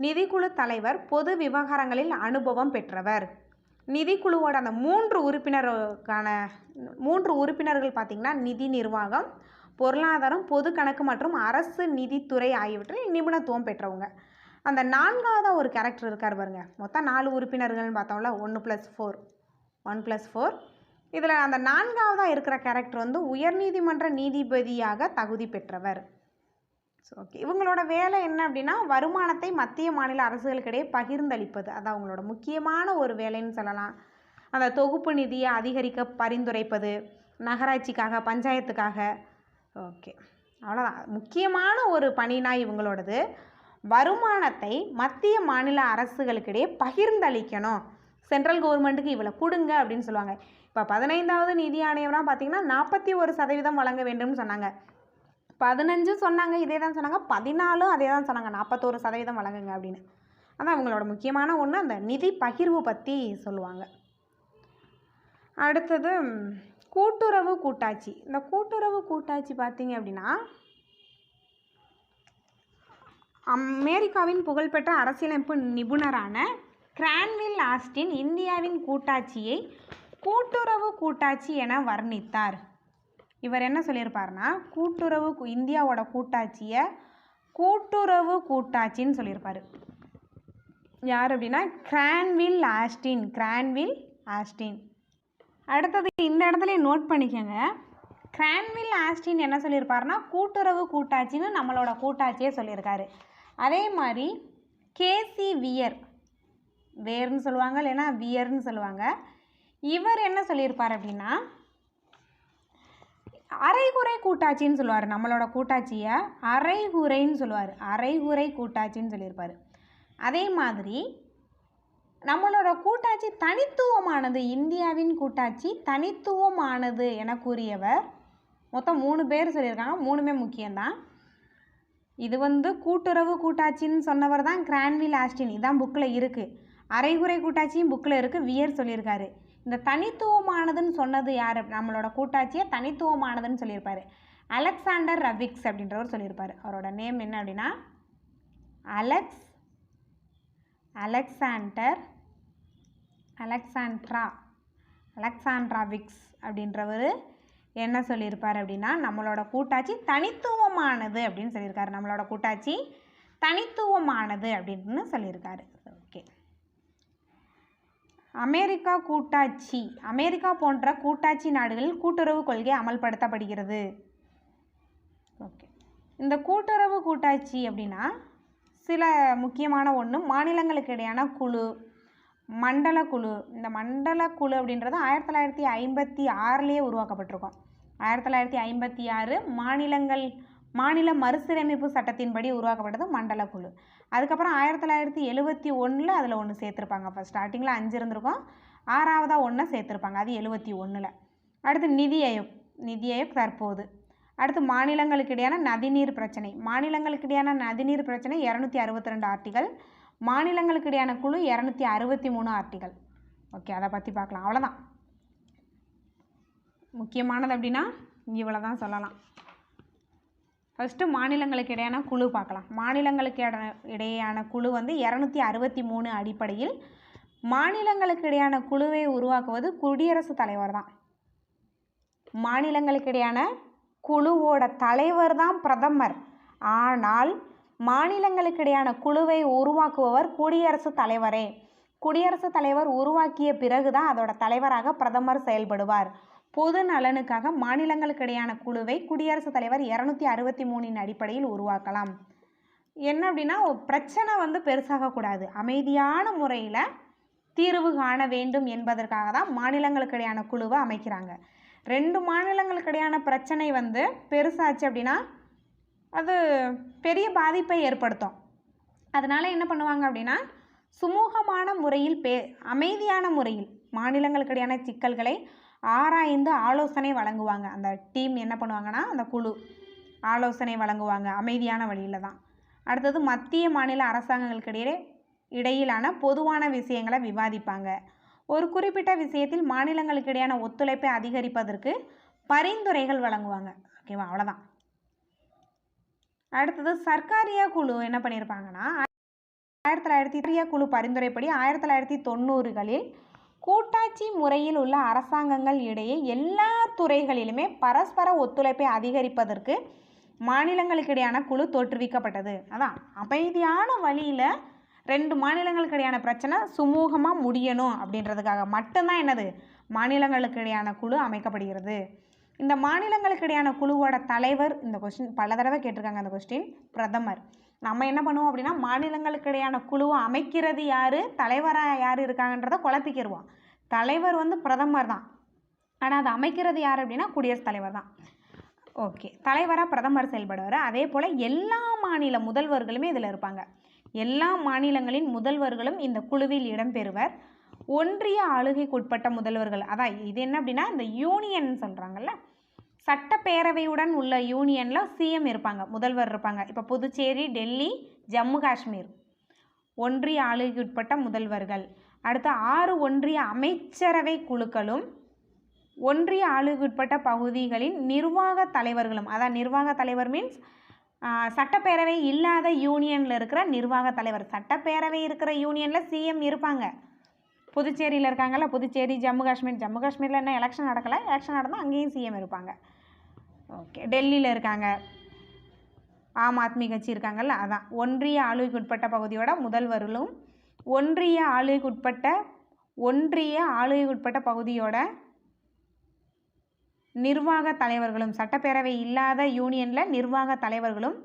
நிதிக்குழு தலைவர் பொது விவகாரங்களில் அனுபவம் பெற்றவர். நிதிக்குழுவோட அந்த 3 உறுப்பினர்கள் பார்த்திங்கன்னா நிதி நிர்வாகம், பொருளாதாரம், பொது கணக்கு மற்றும் அரசு நிதித்துறை ஆகியவற்றில் நிபுணத்துவம் பெற்றவங்க. அந்த 4வது ஒரு கேரக்டர் இருக்கார் பாருங்க. மொத்தம் 4 உறுப்பினர்கள்னு பார்த்தோம்ல, 1+4. இதில் அந்த 4வதாக இருக்கிற கேரக்டர் வந்து உயர்நீதிமன்ற நீதிபதியாக தகுதி பெற்றவர். ஸோ ஓகே, இவங்களோட வேலை என்ன அப்படின்னா வருமானத்தை மத்திய மாநில அரசுகளுக்கிடையே பகிர்ந்தளிப்பது. அது அவங்களோட முக்கியமான ஒரு வேலைன்னு சொல்லலாம். அந்த தொகுப்பு நிதியை அதிகரிக்க பரிந்துரைப்பது, நகராட்சிக்காக, பஞ்சாயத்துக்காக. ஓகே, அவ்வளோதான். முக்கியமான ஒரு பணினா இவங்களோடது வருமானத்தை மத்திய மாநில அரசுகளுக்கிடையே பகிர்ந்தளிக்கணும். சென்ட்ரல் கவர்மெண்ட்டுக்கு இவ்வளோ கொடுங்க அப்படின்னு சொல்லுவாங்க. இப்போ 15வது நிதி ஆணையம்லாம் பார்த்திங்கன்னா 41% வழங்க வேண்டும்னு சொன்னாங்க. 15 சொன்னாங்க, இதே தான் சொன்னாங்க. 14 அதே தான் சொன்னாங்க, 41% வழங்குங்க அப்படின்னு. அதான் அவங்களோட முக்கியமான ஒன்று, அந்த நிதி பகிர்வு பற்றி சொல்லுவாங்க. அடுத்தது கூட்டுறவு கூட்டாட்சி. இந்த கூட்டுறவு கூட்டாட்சி பார்த்திங்க அப்படின்னா அமெரிக்காவின் புகழ்பெற்ற அரசியலமைப்பு நிபுணரான கிரான்வில் ஆஸ்டின் இந்தியாவின் கூட்டாட்சியை கூட்டுறவு கூட்டாட்சி என வர்ணித்தார். இவர் என்ன சொல்லியிருப்பார்னா இந்தியாவோட கூட்டாட்சியை கூட்டுறவு கூட்டாட்சின்னு சொல்லியிருப்பார். யார் அப்படின்னா கிரான்வில் ஆஸ்டின். அடுத்தது இந்த இடத்துல நோட் பண்ணிக்கோங்க. கிரான்வில் ஆஸ்டின் என்ன சொல்லியிருப்பாருன்னா கூட்டுறவு கூட்டாட்சின்னு நம்மளோட கூட்டாட்சியே சொல்லியிருக்காரு. அதே மாதிரி கேசி வேர்னு சொல்லுவாங்க, இல்லைன்னா வியர்னு சொல்லுவாங்க. இவர் என்ன சொல்லியிருப்பார் அப்படின்னா அரைகுறை கூட்டாட்சின்னு சொல்லுவார். நம்மளோட கூட்டாட்சியை அரைகுறைன்னு சொல்லுவார். அரைகுறை கூட்டாட்சின்னு சொல்லியிருப்பார். அதே மாதிரி நம்மளோட கூட்டாட்சி தனித்துவமானது, இந்தியாவின் கூட்டாட்சி தனித்துவமானது என கூறியவர். மொத்தம் 3 பேர் சொல்லியிருக்காங்க, 3மே முக்கியம்தான். இது வந்து கூட்டுறவு கூட்டாட்சின்னு சொன்னவர் தான் கிரான்வில் ஆஸ்டின். இதுதான் புக்கில் இருக்குது. அரைகுறை கூட்டாட்சியும் புக்கில் இருக்குது, வியர் சொல்லியிருக்காரு. இந்த தனித்துவமானதுன்னு சொன்னது யார்? நம்மளோட கூட்டாட்சியை தனித்துவமானதுன்னு சொல்லியிருப்பார் அலெக்சாண்டர் ரவிக்ஸ் அப்படின்றவர் சொல்லியிருப்பார். அவரோட நேம் என்ன அப்படின்னா அலெக்சாண்ட்ரா விக்ஸ் அப்படின்றவர் என்ன சொல்லியிருப்பார் அப்படின்னா நம்மளோட கூட்டாட்சி தனித்துவமானது அப்படின்னு சொல்லியிருக்காரு. நம்மளோட கூட்டாட்சி தனித்துவமானது அப்படின்னு சொல்லியிருக்காரு. ஓகே, அமெரிக்கா போன்ற கூட்டாட்சி நாடுகளில் கூட்டுறவு கொள்கை அமல்படுத்தப்படுகிறது. ஓகே, இந்த கூட்டுறவு கூட்டாட்சி அப்படின்னா சில முக்கியமான ஒன்று, மாநிலங்களுக்கு இடையான குழு, மண்டல குழு. இந்த மண்டல குழு அப்படின்றது 1956லேயே உருவாக்கப்பட்டிருக்கும். 1956 மாநில மறுசீரமைப்பு சட்டத்தின்படி உருவாக்கப்பட்டது மண்டல குழு. அதுக்கப்புறம் 1971 அதில் ஒன்று சேர்த்துருப்பாங்க. அப்போ ஸ்டார்டிங்கில் 5 இருந்திருக்கும், 6வதாக ஒன்று சேர்த்துருப்பாங்க, அது 71. அடுத்து நிதி ஆயோக் தற்போது. அடுத்து மாநிலங்களுக்கு இடையான நதிநீர் பிரச்சனை. 262 ஆர்டிகல். மாநிலங்களுக்கு இடையான குழு 263 ஆர்டிகல். ஓகே, அதை பற்றி பார்க்கலாம். அவ்வளோதான் முக்கியமானது அப்படின்னா இவ்வளோ தான் சொல்லலாம். ஃபஸ்ட்டு மாநிலங்களுக்கு இடையான குழு பார்க்கலாம். மாநிலங்களுக்கு இடையான குழு வந்து 263 அடிப்படையில் மாநிலங்களுக்கு இடையான குழுவை உருவாக்குவது குடியரசுத் தலைவர் தான். மாநிலங்களுக்கு இடையான குழுவோட தலைவர் தான் பிரதமர். ஆனால் மாநிலங்களுக்கு இடையான குழுவை உருவாக்குபவர் குடியரசுத் தலைவரே. குடியரசுத் தலைவர் உருவாக்கிய பிறகு தான் அதோட தலைவராக பிரதமர் செயல்படுவார். பொது நலனுக்காக மாநிலங்களுக்கு இடையான குழுவை குடியரசுத் தலைவர் 263 அடிப்படையில் உருவாக்கலாம். என்ன அப்படின்னா, பிரச்சனை வந்து பெருசாகக்கூடாது, அமைதியான முறையில் தீர்வு காண வேண்டும் என்பதற்காக தான் மாநிலங்களுக்கு இடையான குழுவை அமைக்கிறாங்க. 2 மாநிலங்களுக்கு இடையான பிரச்சனை வந்து பெருசாச்சு அப்படின்னா அது பெரிய பாதிப்பை ஏற்படுத்தும். அதனால் என்ன பண்ணுவாங்க அப்படின்னா, சுமூகமான முறையில் அமைதியான முறையில் மாநிலங்களுக்கு இடையான சிக்கல்களை ஆராய்ந்து ஆலோசனை வழங்குவாங்க. அந்த டீம் என்ன பண்ணுவாங்கன்னா, அந்த குழு ஆலோசனை வழங்குவாங்க அமைதியான வழியில் தான். அடுத்தது மத்திய மாநில அரசாங்கங்களுக்கு இடையிலான பொதுவான விஷயங்களை விவாதிப்பாங்க. ஒரு குறிப்பிட்ட விஷயத்தில் மாநிலங்களுக்கு இடையான ஒத்துழைப்பை அதிகரிப்பதற்கு பரிந்துரைகள் வழங்குவாங்க. ஓகேவா, அவ்வளோதான். அடுத்தது சர்க்காரியா குழு என்ன பண்ணியிருப்பாங்கன்னா, 1900 குழு பரிந்துரைப்படி 1990களில் கூட்டாட்சி முறையில் உள்ள அரசாங்கங்கள் இடையே எல்லா துறைகளிலுமே பரஸ்பர ஒத்துழைப்பை அதிகரிப்பதற்கு மாநிலங்களுக்கு இடையான குழு தோற்றுவிக்கப்பட்டது. அதான் அமைதியான வழியில் 2 மாநிலங்களுக்கு இடையான பிரச்சனை சுமூகமாக முடியணும் அப்படின்றதுக்காக மட்டும்தான் என்னது மாநிலங்களுக்கு இடையான குழு அமைக்கப்படுகிறது. இந்த மாநிலங்களுக்கு இடையான குழுவோட தலைவர், இந்த கொஸ்டின் பல தடவை கேட்டிருக்காங்க, அந்த கொஸ்டின் பிரதமர். நம்ம என்ன பண்ணுவோம் அப்படின்னா, மாநிலங்களுக்கு இடையான குழுவை அமைக்கிறது யார், தலைவராக யார் இருக்காங்கன்றதை குழப்பிக்கிடுவோம். தலைவர் வந்து பிரதமர் தான், ஆனால் அதை அமைக்கிறது யார் அப்படின்னா குடியரசுத் தலைவர் தான். ஓகே, தலைவராக பிரதமர் செயல்படுவார். அதே போல் எல்லா மாநில முதல்வர்களுமே இதில் இருப்பாங்க. எல்லா மாநிலங்களின் முதல்வர்களும் இந்த குழுவில் இடம்பெறுவர். ஒன்றிய ஆளுகைக்குட்பட்ட முதல்வர்கள், அதான் இது என்ன அப்படின்னா, இந்த யூனியன் சொல்கிறாங்கல்ல, சட்டப்பேரவையுடன் உள்ள யூனியனில் சிஎம் இருப்பாங்க, முதல்வர் இருப்பாங்க. இப்போ புதுச்சேரி, டெல்லி, ஜம்மு காஷ்மீர் ஒன்றிய ஆளுகைக்குட்பட்ட முதல்வர்கள். அடுத்து 6 ஒன்றிய அமைச்சரவை குழுக்களும் ஒன்றிய ஆளுகைக்குட்பட்ட பகுதிகளின் நிர்வாக தலைவர்களும், அதான் நிர்வாக தலைவர் மீன்ஸ் சட்டப்பேரவை இல்லாத யூனியனில் இருக்கிற நிர்வாக தலைவர். சட்டப்பேரவை இருக்கிற யூனியனில் சிஎம் இருப்பாங்க. புதுச்சேரியில் இருக்காங்கல்ல, புதுச்சேரி, ஜம்மு காஷ்மீரில் என்ன எலெக்ஷன் நடக்கலை, எலெக்ஷன் நடந்தால் அங்கேயும் சிஎம் இருப்பாங்க. ஓகே, டெல்லியில் இருக்காங்க, ஆம் ஆத்மி கட்சி இருக்காங்கல்ல, அதான் ஒன்றிய ஆளுகைக்குட்பட்ட பகுதியோட முதல்வர்களும் ஒன்றிய ஆளுகைக்குட்பட்ட பகுதியோட நிர்வாக தலைவர்களும், சட்டப்பேரவை இல்லாத யூனியனில் நிர்வாக தலைவர்களும்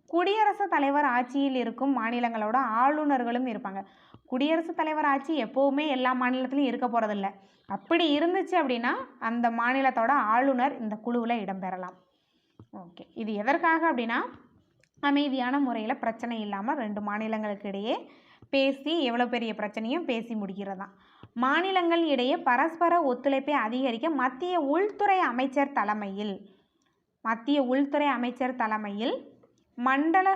குடியரசுத் தலைவர் ஆட்சியில் இருக்கும் மாநிலங்களோட ஆளுநர்களும் இருப்பாங்க. குடியரசுத் தலைவர் ஆட்சி எப்போவுமே எல்லா மாநிலத்திலையும் இருக்க போகிறதில்ல. அப்படி இருந்துச்சு அப்படின்னா அந்த மாநிலத்தோட ஆளுநர் இந்த குழுவில் இடம்பெறலாம். ஓகே, இது எதற்காக அப்படின்னா, அமைதியான முறையில் பிரச்சனை இல்லாமல் 2 மாநிலங்களுக்கு இடையே பேசி எவ்வளோ பெரிய பிரச்சனையும் பேசி முடிக்கிறதான். மாநிலங்கள் இடையே பரஸ்பர ஒத்துழைப்பை அதிகரிக்க மத்திய உள்துறை அமைச்சர் தலைமையில் மண்டல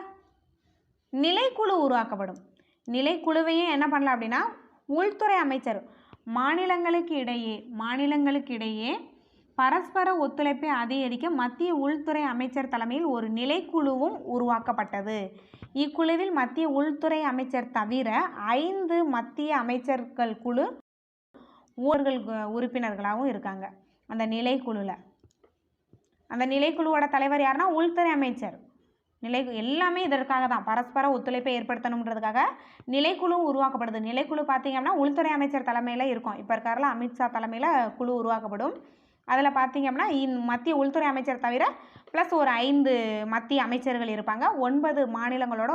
நிலைக்குழு உருவாக்கப்படும். நிலைக்குழுவையும் என்ன பண்ணலாம் அப்படின்னா, உள்துறை அமைச்சர் மாநிலங்களுக்கு இடையே பரஸ்பர ஒத்துழைப்பை அதிகரிக்க மத்திய உள்துறை அமைச்சர் தலைமையில் ஒரு நிலைக்குழுவும் உருவாக்கப்பட்டது. இக்குழுவில் மத்திய உள்துறை அமைச்சர் தவிர 5 மத்திய அமைச்சர்கள் குழு உறுப்பினர்களாகவும் இருக்காங்க அந்த நிலைக்குழுவில். அந்த நிலைக்குழுவோட தலைவர் யாருன்னா உள்துறை அமைச்சர். எல்லாமே இதற்காக தான், பரஸ்பர ஒத்துழைப்பை ஏற்படுத்தணுன்றதுக்காக நிலைக்குழுவும் உருவாக்கப்படுது. நிலைக்குழு பார்த்திங்க அப்படின்னா உள்துறை அமைச்சர் தலைமையில் இருக்கும். இப்போ இருக்கார்ல அமித்ஷா தலைமையில் குழு உருவாக்கப்படும். அதில் பார்த்திங்க அப்படின்னா மத்திய உள்துறை அமைச்சர் தவிர ப்ளஸ் ஒரு 5 மத்திய அமைச்சர்கள் இருப்பாங்க. 9 மாநிலங்களோட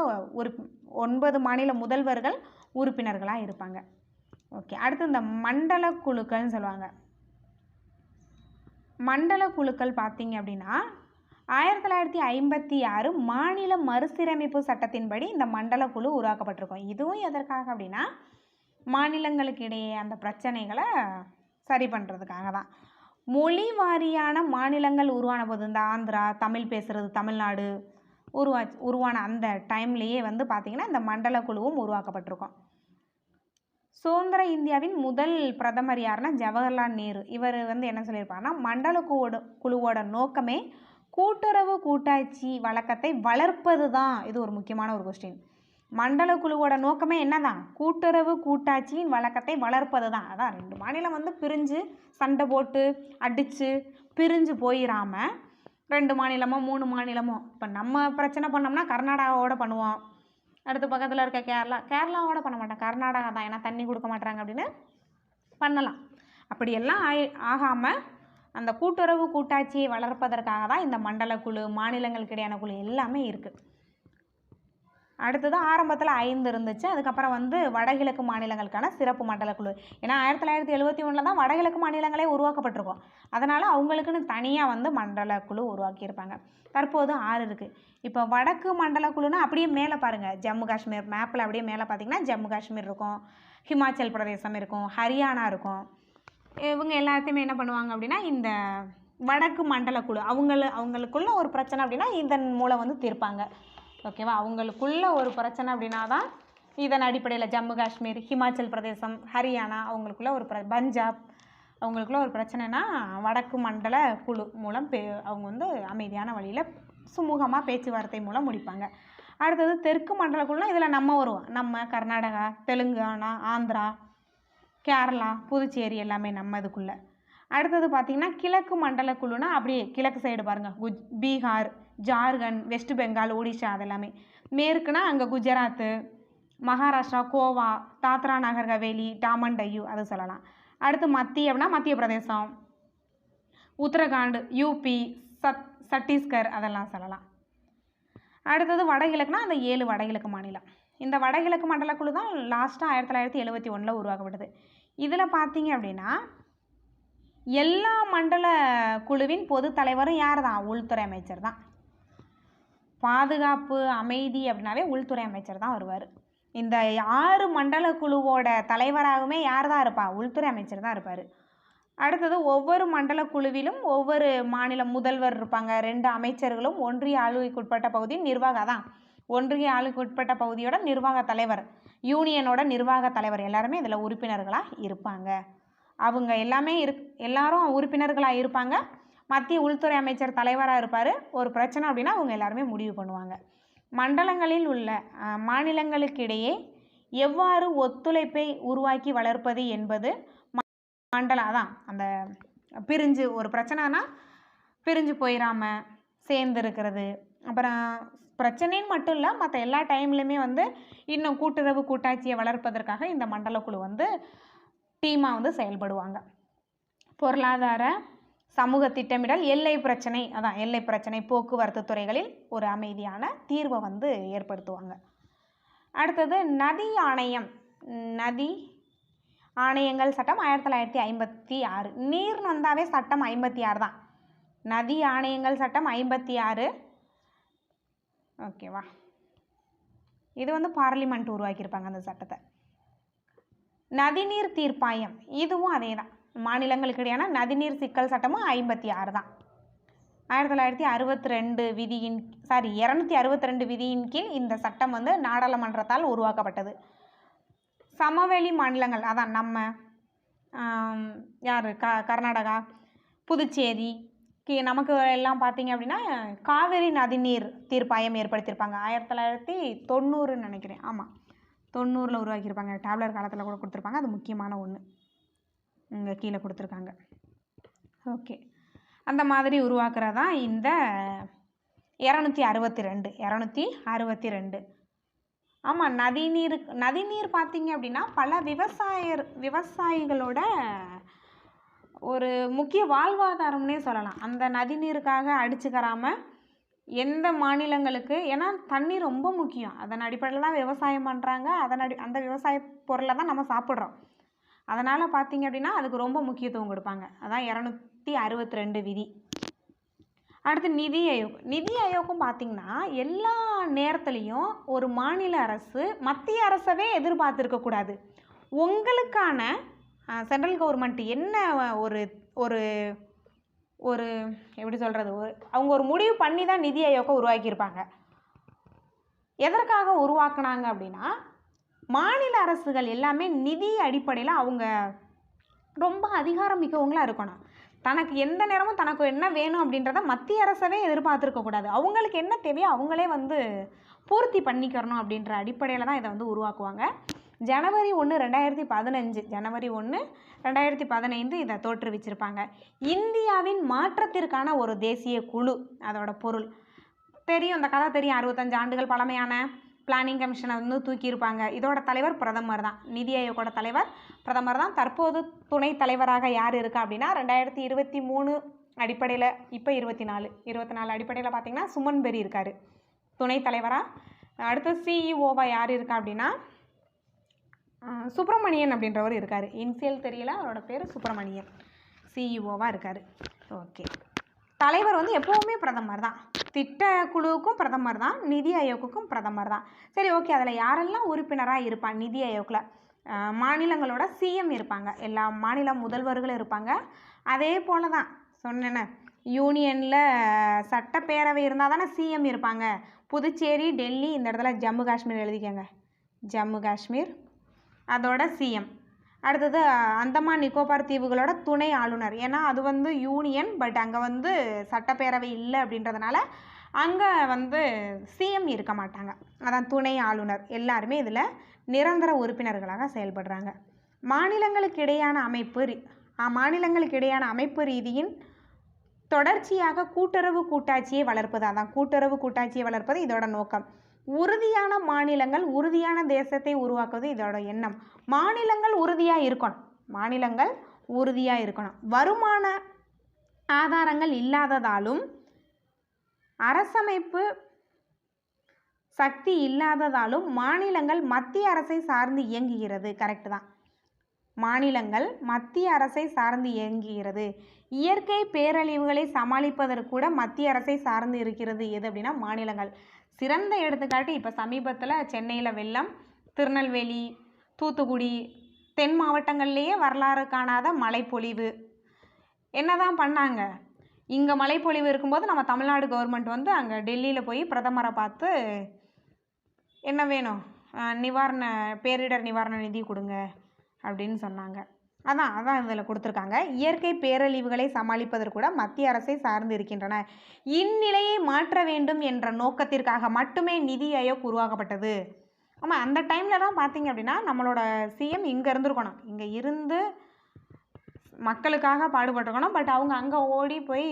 9 மாநில முதல்வர்கள் உறுப்பினர்களாக இருப்பாங்க. ஓகே, அடுத்து இந்த மண்டல குழுக்கள்னு சொல்லுவாங்க. மண்டல குழுக்கள் பார்த்திங்க அப்படின்னா 1956 மாநில மறுசீரமைப்பு சட்டத்தின்படி இந்த மண்டல குழு உருவாக்கப்பட்டிருக்கும். இதுவும் எதற்காக அப்படின்னா, மாநிலங்களுக்கு இடையே அந்த பிரச்சனைகளை சரி பண்ணுறதுக்காக தான். மொழி வாரியான மாநிலங்கள் உருவான போது, இந்த ஆந்திரா, தமிழ் பேசுகிறது தமிழ்நாடு உருவான அந்த டைம்லேயே வந்து பார்த்திங்கன்னா இந்த மண்டல குழுவும் உருவாக்கப்பட்டிருக்கும். சுதந்திர இந்தியாவின் முதல் பிரதமர் யாருன்னா ஜவஹர்லால் நேரு. இவர் வந்து என்ன சொல்லியிருப்பாங்கன்னா, மண்டல குழுவோட நோக்கமே கூட்டுறவு கூட்டாட்சி வழக்கத்தை வளர்ப்பது தான். இது ஒரு முக்கியமான ஒரு கொஸ்டின். மண்டல குழுவோட நோக்கமே என்னதான், கூட்டுறவு கூட்டாட்சியின் வழக்கத்தை வளர்ப்பது தான். அதான் 2 மாநிலம் வந்து பிரிஞ்சு சண்டை போட்டு அடித்து பிரிஞ்சு போயிடாமல் 2 மாநிலமோ 3 மாநிலமோ, இப்போ நம்ம பிரச்சனை பண்ணோம்னா கர்நாடகாவோட பண்ணுவோம், அடுத்து பக்கத்தில் இருக்க கேரளாவோட பண்ண மாட்டேன், கர்நாடகா தான், ஏன்னா தண்ணி கொடுக்க மாட்டாங்க அப்படின்னு பண்ணலாம். அப்படியெல்லாம் ஆகாமல் அந்த கூட்டுறவு கூட்டாட்சியை வளர்ப்பதற்காக தான் இந்த மண்டல குழு, மாநிலங்களுக்கு இடையான குழு எல்லாமே இருக்குது. அடுத்தது ஆரம்பத்தில் 5 இருந்துச்சு. அதுக்கப்புறம் வந்து வடகிழக்கு மாநிலங்களுக்கான சிறப்பு மண்டல குழு. ஏன்னா 1971 தான் வடகிழக்கு மாநிலங்களே உருவாக்கப்பட்டிருக்கும். அதனால் அவங்களுக்குன்னு தனியாக வந்து மண்டல குழு உருவாக்கியிருப்பாங்க. தற்போது 6 இருக்குது. இப்போ வடக்கு மண்டல குழுன்னா அப்படியே மேலே பாருங்கள், ஜம்மு காஷ்மீர் மேப்பில் அப்படியே மேலே பார்த்தீங்கன்னா ஜம்மு காஷ்மீர் இருக்கும், ஹிமாச்சல் பிரதேசம் இருக்கும், ஹரியானா இருக்கும். இவங்க எல்லாத்தையுமே என்ன பண்ணுவாங்க அப்படின்னா இந்த வடக்கு மண்டல குழு அவங்களுக்குள்ள ஒரு பிரச்சனை அப்படின்னா இதன் மூலம் வந்து தீர்ப்பாங்க. ஓகேவா? அவங்களுக்குள்ள ஒரு பிரச்சனை அப்படின்னா தான் இதன் அடிப்படையில் ஜம்மு காஷ்மீர், ஹிமாச்சல் பிரதேசம், ஹரியானா அவங்களுக்குள்ள ஒரு பஞ்சாப் அவங்களுக்குள்ள ஒரு பிரச்சனைனா வடக்கு மண்டல குழு மூலம் அவங்க வந்து அமைதியான வழியில் சுமூகமாக பேச்சுவார்த்தை மூலம் முடிப்பாங்க. அடுத்தது தெற்கு மண்டல குழுனா இதில் நம்ம வருவோம். நம்ம கர்நாடகா, தெலுங்கானா, ஆந்திரா, கேரளா, புதுச்சேரி எல்லாமே நம்ம இதுக்குள்ளே. அடுத்தது பார்த்திங்கன்னா கிழக்கு மண்டல குழுனா அப்படியே கிழக்கு சைடு பாருங்கள், பீகார், ஜார்க்கண்ட், வெஸ்ட் பெங்கால், ஒடிஷா அதெல்லாமே. மேற்குனா அங்கே குஜராத்து, மகாராஷ்டிரா, கோவா, தாத்ரா நகர் ஹவேலி, டாமன் டையூ அது சொல்லலாம். அடுத்து மத்தியம்னா மத்திய பிரதேசம், உத்தரகாண்ட், யூபி, சத்தீஸ்கர் அதெல்லாம் சொல்லலாம். அடுத்தது வடகிழக்குனா அந்த 7 வடகிழக்கு மாநிலம். இந்த வடகிழக்கு மண்டல குழு தான் லாஸ்ட்டாக 1971 உருவாக்கப்பட்டது. இதில் பார்த்தீங்க அப்படின்னா எல்லா மண்டல குழுவின் பொது தலைவரும் யார் தான்? உள்துறை அமைச்சர் தான். பாதுகாப்பு, அமைதி அப்படின்னாவே உள்துறை அமைச்சர் தான் வருவார். இந்த 6 மண்டல குழுவோட தலைவராகவுமே யார் தான் இருப்பா? உள்துறை அமைச்சர் தான் இருப்பார். அடுத்தது ஒவ்வொரு மண்டல குழுவிலும் ஒவ்வொரு மாநில முதல்வர் இருப்பாங்க, 2 அமைச்சர்களும், ஒன்றிய ஆளுகைக்குட்பட்ட பகுதியின் நிர்வாகம் தான். ஒன்றிய ஆளுகைக்குட்பட்ட பகுதியோட நிர்வாக தலைவர், யூனியனோட நிர்வாக தலைவர் எல்லாருமே இதில் உறுப்பினர்களாக இருப்பாங்க. அவங்க எல்லாரும் உறுப்பினர்களாக இருப்பாங்க. மத்திய உள்துறை அமைச்சர் தலைவராக இருப்பார். ஒரு பிரச்சனை அப்படின்னா அவங்க எல்லாருமே முடிவு பண்ணுவாங்க. மண்டலங்களில் உள்ள மாநிலங்களுக்கிடையே எவ்வாறு ஒத்துழைப்பை உருவாக்கி வளர்ப்பது என்பது அதான் அந்த பிரிஞ்சு ஒரு பிரச்சனைனா பிரிஞ்சு போயிடாமல் சேர்ந்து இருக்கிறது. அப்புறம் பிரச்சனைன்னு மட்டும் இல்லை, மற்ற எல்லா டைம்லையுமே வந்து இன்னும் கூட்டுறவு கூட்டாட்சியை வளர்ப்பதற்காக இந்த மண்டல குழு வந்து டீமாக வந்து செயல்படுவாங்க. பொருளாதார சமூக திட்டமிடல், எல்லை பிரச்சனை, அதான் எல்லை பிரச்சனை, போக்குவரத்து துறைகளில் ஒரு அமைதியான தீர்வை வந்து ஏற்படுத்துவாங்க. அடுத்தது நதி ஆணையம். நதி ஆணையங்கள் சட்டம் 1956. நீர்னு வந்தாவே சட்டம் 56 தான். நதி ஆணையங்கள் சட்டம் 56. ஓகேவா? இது வந்து பார்லிமெண்ட் உருவாக்கியிருப்பாங்க அந்த சட்டத்தை. நதிநீர் தீர்ப்பாயம் இதுவும் அதே தான். மாநிலங்களுக்கு இடையான நதிநீர் சிக்கல் சட்டமும் 56 தான். 1962 விதியின் 262 விதியின் கீழ் இந்த சட்டம் வந்து நாடாளுமன்றத்தால் உருவாக்கப்பட்டது. சமவெளி மாநிலங்கள், அதான் நம்ம யார் கர்நாடகா, புதுச்சேரி, நமக்கு எல்லாம் பார்த்தீங்க அப்படின்னா காவிரி நதிநீர் தீர்ப்பாயம் ஏற்படுத்தியிருப்பாங்க. 1990 நினைக்கிறேன். ஆமாம், 90 உருவாக்கியிருப்பாங்க. டேப்லர் காலத்தில் கூட கொடுத்துருப்பாங்க. அது முக்கியமான ஒன்று இங்கே கீழே கொடுத்துருக்காங்க. ஓகே, அந்த மாதிரி உருவாக்குறதான் இந்த 262. ஆமாம், நதிநீர் பார்த்தீங்க அப்படின்னா பல விவசாயிகளோட ஒரு முக்கிய வாழ்வாதாரம்னே சொல்லலாம். அந்த நதிநீருக்காக அடிச்சுக்கறாமல் எந்த மாநிலங்களுக்கு, ஏன்னா தண்ணி ரொம்ப முக்கியம், அதன் அடிப்படையில் தான் விவசாயம் பண்ணுறாங்க, அந்த விவசாய பொருளை தான் நம்ம சாப்பிட்றோம். அதனால் பார்த்தீங்க அப்படின்னா அதுக்கு ரொம்ப முக்கியத்துவம் கொடுப்பாங்க. அதான் 262 விதி. அடுத்து நிதி ஆயோக். நிதி ஆயோக்கும் பார்த்திங்கன்னா எல்லா நேரத்துலையும் ஒரு மாநில அரசு மத்திய அரசவே எதிர்பார்த்துருக்கக்கூடாது. உங்களுக்கான சென்ட்ரல் கவர்மெண்ட் என்ன ஒரு ஒரு ஒரு எப்படி சொல்கிறது, அவங்க ஒரு முடிவு பண்ணி தான் நிதி ஆயோக்கை உருவாக்கியிருப்பாங்க. எதற்காக உருவாக்குனாங்க அப்படின்னா மாநில அரசுகள் எல்லாமே நிதி அடிப்படையில் அவங்க ரொம்ப அதிகாரம் மிக்கவங்களாக இருக்கணும். தனக்கு எந்த நேரமும் தனக்கு என்ன வேணும் அப்படின்றத மத்திய அரசவே எதிர்பார்த்துருக்கக்கூடாது. அவங்களுக்கு என்ன தேவையோ அவங்களே வந்து பூர்த்தி பண்ணிக்கிறணும் அப்படின்ற அடிப்படையில் தான் இதை வந்து உருவாக்குவாங்க. ஜனவரி 1, 2015 இதை தோற்றுவிச்சிருப்பாங்க. இந்தியாவின் மாற்றத்திற்கான ஒரு தேசிய குழு, அதோட பொருள் தெரியும், அந்த கதை தெரியும். 65 ஆண்டுகள் பழமையான பிளானிங் கமிஷனை வந்து தூக்கியிருப்பாங்க. இதோட தலைவர் பிரதமர் தான். நிதி ஆயோக்கோட தலைவர் பிரதமர் தான். தற்போது துணைத் தலைவராக யார் இருக்கா அப்படின்னா 2023 அடிப்படையில், இப்போ 24 அடிப்படையில் பார்த்தீங்கன்னா சுமன் பெரி இருக்கார் துணைத் தலைவராக. அடுத்து சிஇஓவாக யார் இருக்கா அப்படின்னா சுப்பிரமணியன் அப்படின்றவர் இருக்கார். இன்சியல் தெரியல, அவரோட பேர் சுப்பிரமணியன். சிஇஓவாக இருக்கார். ஓகே, தலைவர் வந்து எப்போவுமே பிரதமர் தான். திட்டக்குழுவுக்கும் பிரதமர் தான், நிதி ஆயோக்குக்கும் பிரதமர் தான். சரி, ஓகே, அதில் யாரெல்லாம் உறுப்பினராக இருப்பாங்க? நிதி ஆயோக்கில் மாநிலங்களோட சிஎம் இருப்பாங்க, எல்லா மாநில முதல்வர்களும் இருப்பாங்க. அதே போல் தான் சொன்னேன்னு, யூனியனில் சட்டப்பேரவை இருந்தால் தானே சிஎம் இருப்பாங்க. புதுச்சேரி, டெல்லி, இந்த இடத்துல ஜம்மு காஷ்மீர் எழுதிக்கங்க, ஜம்மு காஷ்மீர் அதோட சிஎம். அடுத்தது அந்தமான் நிக்கோபார் தீவுகளோட துணை ஆளுநர். ஏன்னா அது வந்து யூனியன், பட் அங்கே வந்து சட்டப்பேரவை இல்லை அப்படின்றதுனால அங்கே வந்து சிஎம் இருக்க மாட்டாங்க. அதான் துணை ஆளுநர். எல்லாருமே இதில் நிரந்தர உறுப்பினர்களாக செயல்படுறாங்க. மாநிலங்களுக்கு இடையான அமைப்பு ரீதியின் தொடர்ச்சியாக கூட்டுறவு கூட்டாட்சியை வளர்ப்பது. அதான் கூட்டுறவு கூட்டாட்சியை வளர்ப்பது இதோட நோக்கம். உறுதியான மாநிலங்கள், உறுதியான தேசத்தை உருவாக்குவது இதோட எண்ணம். மாநிலங்கள் உறுதியாக இருக்கணும். வருமான ஆதாரங்கள் இல்லாததாலும் அரசமைப்பு சக்தி இல்லாததாலும் மாநிலங்கள் மத்திய அரசை சார்ந்து இயங்குகிறது. கரெக்டு தான், மாநிலங்கள் மத்திய அரசை சார்ந்து இயங்குகிறது. இயற்கை பேரழிவுகளை சமாளிப்பதற்கு கூட மத்திய அரசை சார்ந்து இருக்கிறது. எது அப்படின்னா மாநிலங்கள். சிறந்த எடுத்துக்காட்டு இப்போ சமீபத்தில் சென்னையில் வெள்ளம், திருநெல்வேலி, தூத்துக்குடி, தென் மாவட்டங்கள்லேயே வரலாறு காணாத மழைப்பொழிவு. என்ன தான் பண்ணாங்க? இங்கே மழைப்பொழிவு இருக்கும்போது நம்ம தமிழ்நாடு கவர்மெண்ட் வந்து அங்கே டெல்லியில் போய் பிரதமரை பார்த்து என்ன வேணும், பேரிடர் நிவாரண நிதி கொடுங்க அப்படின்னு சொன்னாங்க. அதான் இதில் கொடுத்துருக்காங்க. இயற்கை பேரழிவுகளை சமாளிப்பதற்கு கூட மத்திய அரசை சார்ந்து இருக்கின்றன. இந்நிலையை மாற்ற வேண்டும் என்ற நோக்கத்திற்காக மட்டுமே நிதி ஆயோக் உருவாக்கப்பட்டது. ஆமாம், அந்த டைம்லலாம் பார்த்தீங்க அப்படின்னா நம்மளோட சிஎம் இங்கே இருந்துருக்கணும், இங்கே இருந்து மக்களுக்காக பாடுபட்டுருக்கணும். பட் அவங்க அங்கே ஓடி போய்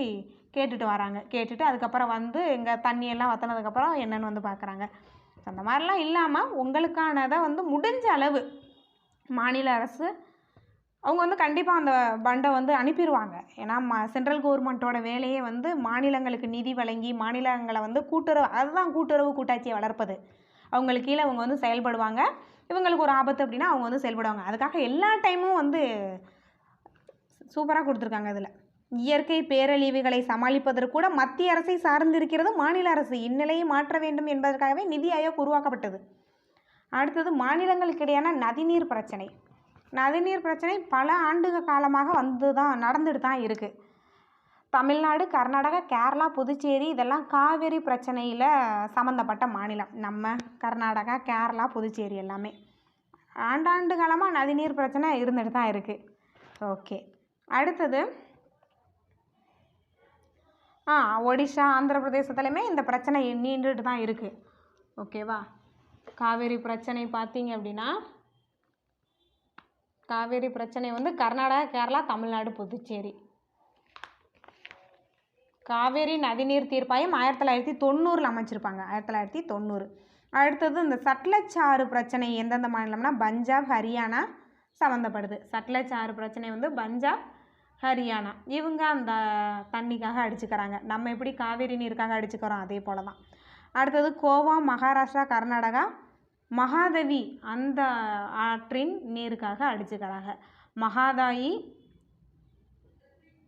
கேட்டுட்டு அதுக்கப்புறம் வந்து இங்கே தண்ணியெல்லாம் வற்றினதுக்கப்புறம் என்னென்னு வந்து பார்க்குறாங்க. அந்த மாதிரிலாம் இல்லாமல் உங்களுக்கானதை வந்து முடிஞ்ச அளவு மாநில அரசு அவங்க வந்து கண்டிப்பாக அந்த பண்டை வந்து அனுப்பிடுவாங்க. ஏன்னா சென்ட்ரல் கவர்மெண்ட்டோட வேலையே வந்து மாநிலங்களுக்கு நிதி வழங்கி மாநிலங்களை வந்து அதுதான் கூட்டுறவு கூட்டாட்சியை வளர்ப்பது. அவங்களுக்கு கீழே அவங்க வந்து செயல்படுவாங்க. இவங்களுக்கு ஒரு ஆபத்து அப்படின்னா அவங்க வந்து செயல்படுவாங்க. அதுக்காக எல்லா டைமும் வந்து சூப்பராக கொடுத்துருக்காங்க. இதில் இயற்கை பேரழிவுகளை சமாளிப்பதற்கு கூட மத்திய அரசை சார்ந்திருக்கிறது மாநில அரசு. இந்நிலையை மாற்ற வேண்டும் என்பதற்காகவே நிதி ஆயோக் உருவாக்கப்பட்டது. அடுத்தது மாநிலங்களுக்கு இடையான நதிநீர் பிரச்சனை. நதிநீர் பிரச்சனை பல ஆண்டு காலமாக நடந்துட்டு தான் இருக்குது. தமிழ்நாடு, கர்நாடகா, கேரளா, புதுச்சேரி இதெல்லாம் காவேரி பிரச்சனையில் சம்மந்தப்பட்ட மாநிலம். நம்ம கர்நாடகா, கேரளா, புதுச்சேரி எல்லாமே ஆண்டாண்டு காலமாக நதிநீர் பிரச்சனை இருந்துட்டு தான் இருக்குது. ஓகே, அடுத்தது ஒடிஷா, ஆந்திர பிரதேசத்துலையுமே இந்த பிரச்சனை நீண்டுட்டு தான் இருக்குது. ஓகேவா? காவேரி பிரச்சனை பார்த்தீங்க அப்படின்னா காவேரி பிரச்சனை வந்து கர்நாடகா, கேரளா, தமிழ்நாடு, புதுச்சேரி. காவேரி நதிநீர் தீர்ப்பாயம் 1990 அமைச்சிருப்பாங்க, 1990. அடுத்தது இந்த சட்லஜ் ஆறு பிரச்சனை எந்தெந்த மாநிலம்னா பஞ்சாப், ஹரியானா சம்மந்தப்படுது. சட்லஜ் ஆறு பிரச்சனை வந்து பஞ்சாப், ஹரியானா இவங்க அந்த தண்ணிக்காக அடிச்சுக்கிறாங்க. நம்ம எப்படி காவேரி நீருக்காக அடிச்சுக்கிறோம் அதே போல தான். அடுத்தது கோவா, மகாராஷ்டிரா, கர்நாடகா மகாதவி அந்த ஆற்றின் நீருக்காக அடிச்சுக்கிறாங்க.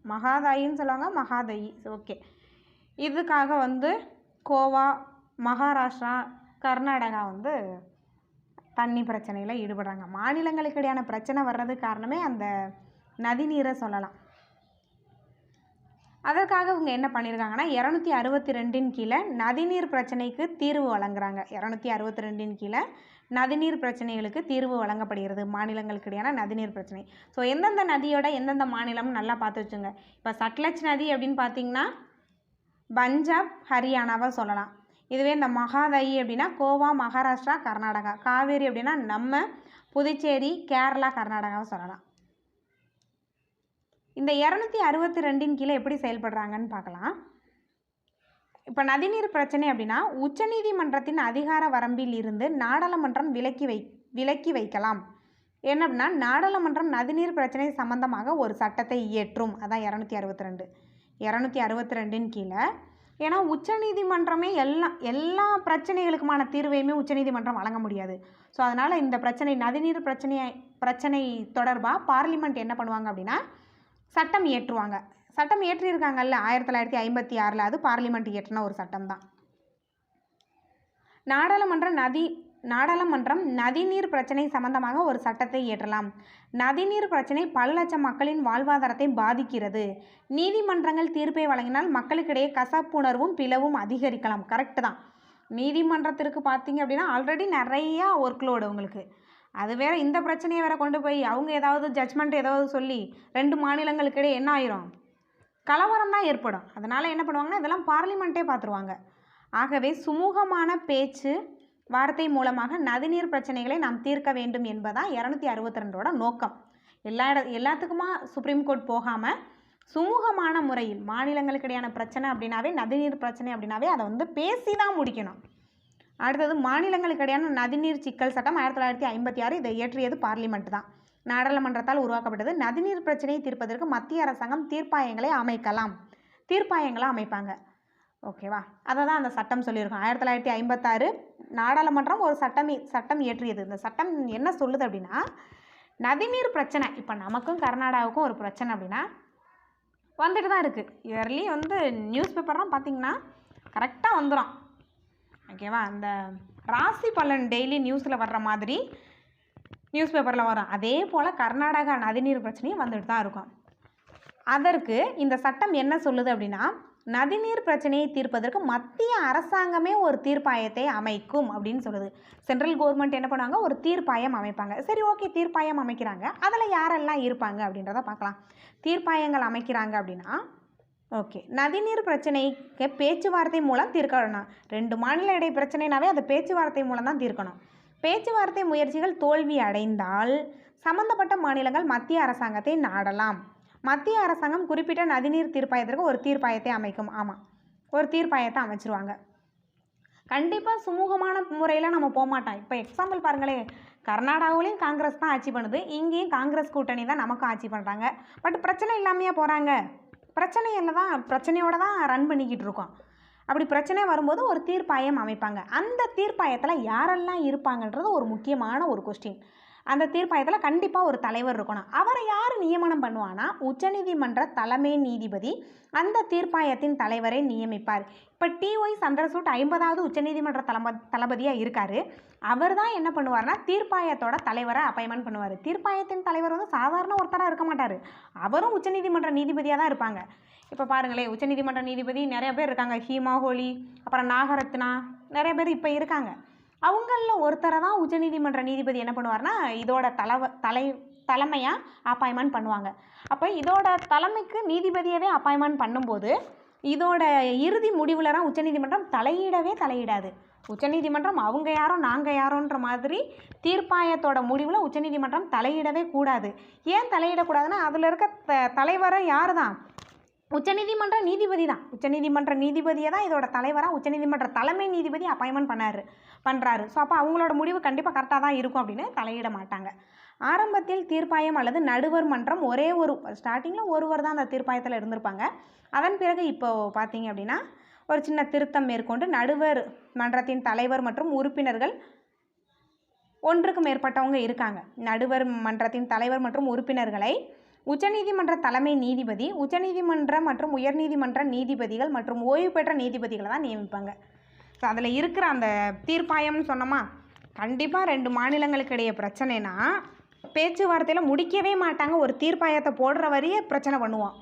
மகாதாயின்னு சொல்லுவாங்க, மகாதயி. ஓகே, இதுக்காக வந்து கோவா, மகாராஷ்டிரா, கர்நாடகா வந்து தண்ணி பிரச்சனையில் ஈடுபடுறாங்க. மாநிலங்களுக்கு இடையான பிரச்சனை வர்றதுக்கு காரணமே அந்த நதிநீரை சொல்லலாம். அதற்காக இவங்க என்ன பண்ணியிருக்காங்கன்னா 262 கீழே நதிநீர் பிரச்சனைக்கு தீர்வு வழங்குறாங்க. 262 கீழே நதிநீர் பிரச்சனைகளுக்கு தீர்வு வழங்கப்படுகிறது. மாநிலங்களுக்கு இடையான நதிநீர் பிரச்சனை. ஸோ எந்தெந்த நதியோட எந்தெந்த மாநிலம்னு நல்லா பார்த்து வச்சுங்க. இப்போ சட்லஜ் நதி அப்படின்னு பார்த்தீங்கன்னா பஞ்சாப், ஹரியானாவை சொல்லலாம். இதுவே இந்த மகாதயி அப்படின்னா கோவா, மகாராஷ்டிரா, கர்நாடகா. காவேரி அப்படின்னா நம்ம புதுச்சேரி, கேரளா, கர்நாடகாவை சொல்லலாம். இந்த 262 கீழே எப்படி செயல்படுறாங்கன்னு பார்க்கலாம். இப்போ நதிநீர் பிரச்சனை அப்படின்னா உச்சநீதிமன்றத்தின் அதிகார வரம்பில் இருந்து நாடாளுமன்றம் விலக்கி வைக்கலாம். என்ன அப்படின்னா நாடாளுமன்றம் நதிநீர் பிரச்சனை சம்பந்தமாக ஒரு சட்டத்தை இயற்றும். அதான் 262 கீழே. ஏன்னா உச்சநீதிமன்றமே எல்லா பிரச்சனைகளுக்குமான தீர்வையுமே உச்சநீதிமன்றம் வழங்க முடியாது. ஸோ அதனால் இந்த நதிநீர் பிரச்சனை தொடர்பாக பார்லிமெண்ட் என்ன பண்ணுவாங்க அப்படின்னா சட்டம் இயற்றுவாங்க. சட்டம் இயற்றியிருக்காங்கல்ல 1956, அது பார்லிமெண்ட் இயற்றின ஒரு சட்டம் தான். நாடாளுமன்றம் நதிநீர் பிரச்சனை சம்பந்தமாக ஒரு சட்டத்தை இயற்றலாம். நதிநீர் பிரச்சனை பல லட்சம் மக்களின் வாழ்வாதாரத்தை பாதிக்கிறது. நீதிமன்றங்கள் தீர்ப்பை வழங்கினால் மக்களுக்கிடையே கசப்புணர்வும் பிளவும் அதிகரிக்கலாம். கரெக்டு தான். நீதிமன்றத்திற்கு பார்த்தீங்க அப்படின்னா ஆல்ரெடி நிறையா ஒர்க்லோடு உங்களுக்கு. அது வேறு இந்த பிரச்சனையை வேறு கொண்டு போய் அவங்க ஏதாவது ஜட்ஜ்மெண்ட் ஏதாவது சொல்லி 2 மாநிலங்களுக்கிடையே என்ன ஆயிரும், கலவரம் தான் ஏற்படும். அதனால் என்ன பண்ணுவாங்கன்னா இதெல்லாம் பார்லிமெண்ட்டே பார்த்துருவாங்க. ஆகவே சுமூகமான பேச்சு வார்த்தை மூலமாக நதிநீர் பிரச்சனைகளை நாம் தீர்க்க வேண்டும் என்பதான் 262 நோக்கம். எல்லாத்துக்குமா சுப்ரீம் கோர்ட் போகாமல் சுமூகமான முறையில் மாநிலங்களுக்கிடையான பிரச்சனை அப்படின்னாவே நதிநீர் பிரச்சனை அப்படின்னாவே அதை வந்து பேசி தான் முடிக்கணும். அடுத்தது மாநிலங்களுக்கிடையான நதிநீர் சிக்கல் சட்டம் 1956. இதை இயற்றியது பார்லிமெண்ட் தான். நாடாளுமன்றத்தால் உருவாக்கப்பட்டது. நதிநீர் பிரச்சனையை தீர்ப்பதற்கு மத்திய அரசாங்கம் தீர்ப்பாயங்களை அமைப்பாங்க. ஓகேவா? அதை தான் அந்த சட்டம் சொல்லியிருக்கோம். 1956 நாடாளுமன்றம் ஒரு சட்டம் இயற்றியது. இந்த சட்டம் என்ன சொல்லுது அப்படின்னா நதிநீர் பிரச்சனை இப்போ நமக்கும் கர்நாடகாவுக்கும் ஒரு பிரச்சனை அப்படின்னா வந்துட்டு தான் இருக்குது. இயர்லி வந்து நியூஸ் பேப்பர்லாம் பார்த்திங்கன்னா கரெக்டாக வந்துடும். ஓகேவா? அந்த ராசி பலன் டெய்லி நியூஸில் வர்ற மாதிரி நியூஸ் பேப்பரில் வரும். அதே போல் கர்நாடகா நதிநீர் பிரச்சனையும் வந்துட்டு தான் இருக்கும். அதற்கு இந்த சட்டம் என்ன சொல்லுது அப்படின்னா நதிநீர் பிரச்சனையை தீர்ப்பதற்கு மத்திய அரசாங்கமே ஒரு தீர்ப்பாயத்தை அமைக்கும் அப்படின்னு சொல்லுது. சென்ட்ரல் கவர்மெண்ட் என்ன பண்ணுவாங்க, ஒரு தீர்ப்பாயம் அமைப்பாங்க. சரி, ஓகே, தீர்ப்பாயம் அமைக்கிறாங்க. அதில் யாரெல்லாம் இருப்பாங்க அப்படின்றத பார்க்கலாம். தீர்ப்பாயங்கள் அமைக்கிறாங்க அப்படின்னா ஓகே, நதிநீர் பிரச்சனைக்கு பேச்சுவார்த்தை மூலம் தீர்க்கணும். 2 மாநில இடை பிரச்சனைனாவே அது பேச்சுவார்த்தை மூலம் தான் தீர்க்கணும். பேச்சுவார்த்தை முயற்சிகள் தோல்வி அடைந்தால் சம்பந்தப்பட்ட மாநிலங்கள் மத்திய அரசாங்கத்தை நாடலாம். மத்திய அரசாங்கம் குறிப்பிட்ட நதிநீர் தீர்ப்பாயத்திற்கு ஒரு தீர்ப்பாயத்தை அமைக்கும். ஆமாம், ஒரு தீர்ப்பாயத்தை அமைச்சிருவாங்க. கண்டிப்பாக சுமூகமான முறையில் நம்ம போக மாட்டோம். இப்போ எக்ஸாம்பிள் பாருங்களேன், கர்நாடகாவிலையும் காங்கிரஸ் தான் ஆட்சி பண்ணுது, இங்கேயும் காங்கிரஸ் கூட்டணி தான் நமக்கும் ஆட்சி பண்ணுறாங்க. பட் பிரச்சனை இல்லாமையா போகிறாங்க? பிரச்சனையோடு தான் ரன் பண்ணிக்கிட்டு இருக்கோம். அப்படி பிரச்சனை வரும்போது ஒரு தீர்ப்பாயம் அமைப்பாங்க. அந்த தீர்ப்பாயத்தில் யாரெல்லாம் இருப்பாங்கன்றது ஒரு முக்கியமான ஒரு கொஸ்டின். அந்த தீர்ப்பாயத்தில் கண்டிப்பாக ஒரு தலைவர் இருக்கணும். அவரை யார் நியமனம் பண்ணுவான்னா உச்சநீதிமன்ற தலைமை நீதிபதி அந்த தீர்ப்பாயத்தின் தலைவரை நியமிப்பார். இப்போ TY சந்திரசூட் 50வது உச்சநீதிமன்ற தளபதியாக இருக்கார். அவர் தான் என்ன பண்ணுவார்னா தீர்ப்பாயத்தோட தலைவரை அப்பாயின்மெண்ட் பண்ணுவார். தீர்ப்பாயத்தின் தலைவர் வந்து சாதாரண ஒருத்தராக இருக்க மாட்டார். அவரும் உச்சநீதிமன்ற நீதிபதியாக தான் இருப்பாங்க. இப்போ பாருங்களேன், உச்சநீதிமன்ற நீதிபதி நிறைய பேர் இருக்காங்க. ஹீமா ஹோலி, அப்புறம் நாகரத்னா, நிறைய பேர் இப்போ இருக்காங்க. அவங்களில் ஒருத்தரை தான் உச்சநீதிமன்ற நீதிபதி என்ன பண்ணுவார்னா இதோட தலைமையாக அப்பாயின்மெண்ட் பண்ணுவாங்க. அப்போ இதோட தலைமைக்கு நீதிபதியவே அப்பாயின்மெண்ட் பண்ணும்போது இதோட இறுதி முடிவில் தான் உச்சநீதிமன்றம் தலையிடாது. உச்சநீதிமன்றம் அவங்க யாரோ நாங்கள் யாரோன்ற மாதிரி தீர்ப்பாயத்தோட முடிவில் உச்சநீதிமன்றம் தலையிடவே கூடாது. ஏன் தலையிடக்கூடாதுன்னா அதில் இருக்க தலைவரை யார் தான், உச்சநீதிமன்ற நீதிபதி தான். உச்சநீதிமன்ற நீதிபதியை தான் இதோட தலைவராக உச்சநீதிமன்ற தலைமை நீதிபதி அப்பாயின்மெண்ட் பண்ணுறாரு. ஸோ அப்போ அவங்களோட முடிவு கண்டிப்பாக கரெக்டாக தான் இருக்கும் அப்படின்னு தலையிட மாட்டாங்க. ஆரம்பத்தில் தீர்ப்பாயம் அல்லது நடுவர் மன்றம் ஸ்டார்டிங்கில் ஒருவர் தான் அந்த தீர்ப்பாயத்தில் இருந்திருப்பாங்க. அதன் பிறகு இப்போ பார்த்தீங்க அப்படின்னா ஒரு சின்ன திருத்தம் மேற்கொண்டு நடுவர் மன்றத்தின் தலைவர் மற்றும் உறுப்பினர்கள் ஒன்றுக்கு மேற்பட்டவங்க இருக்காங்க. நடுவர் மன்றத்தின் தலைவர் மற்றும் உறுப்பினர்களை உச்சநீதிமன்ற தலைமை நீதிபதி, உச்சநீதிமன்ற மற்றும் உயர்நீதிமன்ற நீதிபதிகள் மற்றும் ஓய்வு பெற்ற நீதிபதிகளை தான் நியமிப்பாங்க. ஸோ அதில் இருக்கிற அந்த தீர்ப்பாயம்னு சொன்னோமா, கண்டிப்பாக 2 மாநிலங்களுக்கு இடையே பிரச்சனைனா பேச்சுவார்த்தையில் முடிக்கவே மாட்டாங்க. ஒரு தீர்ப்பாயத்தை போடுற வரையே பிரச்சனை பண்ணுவோம்.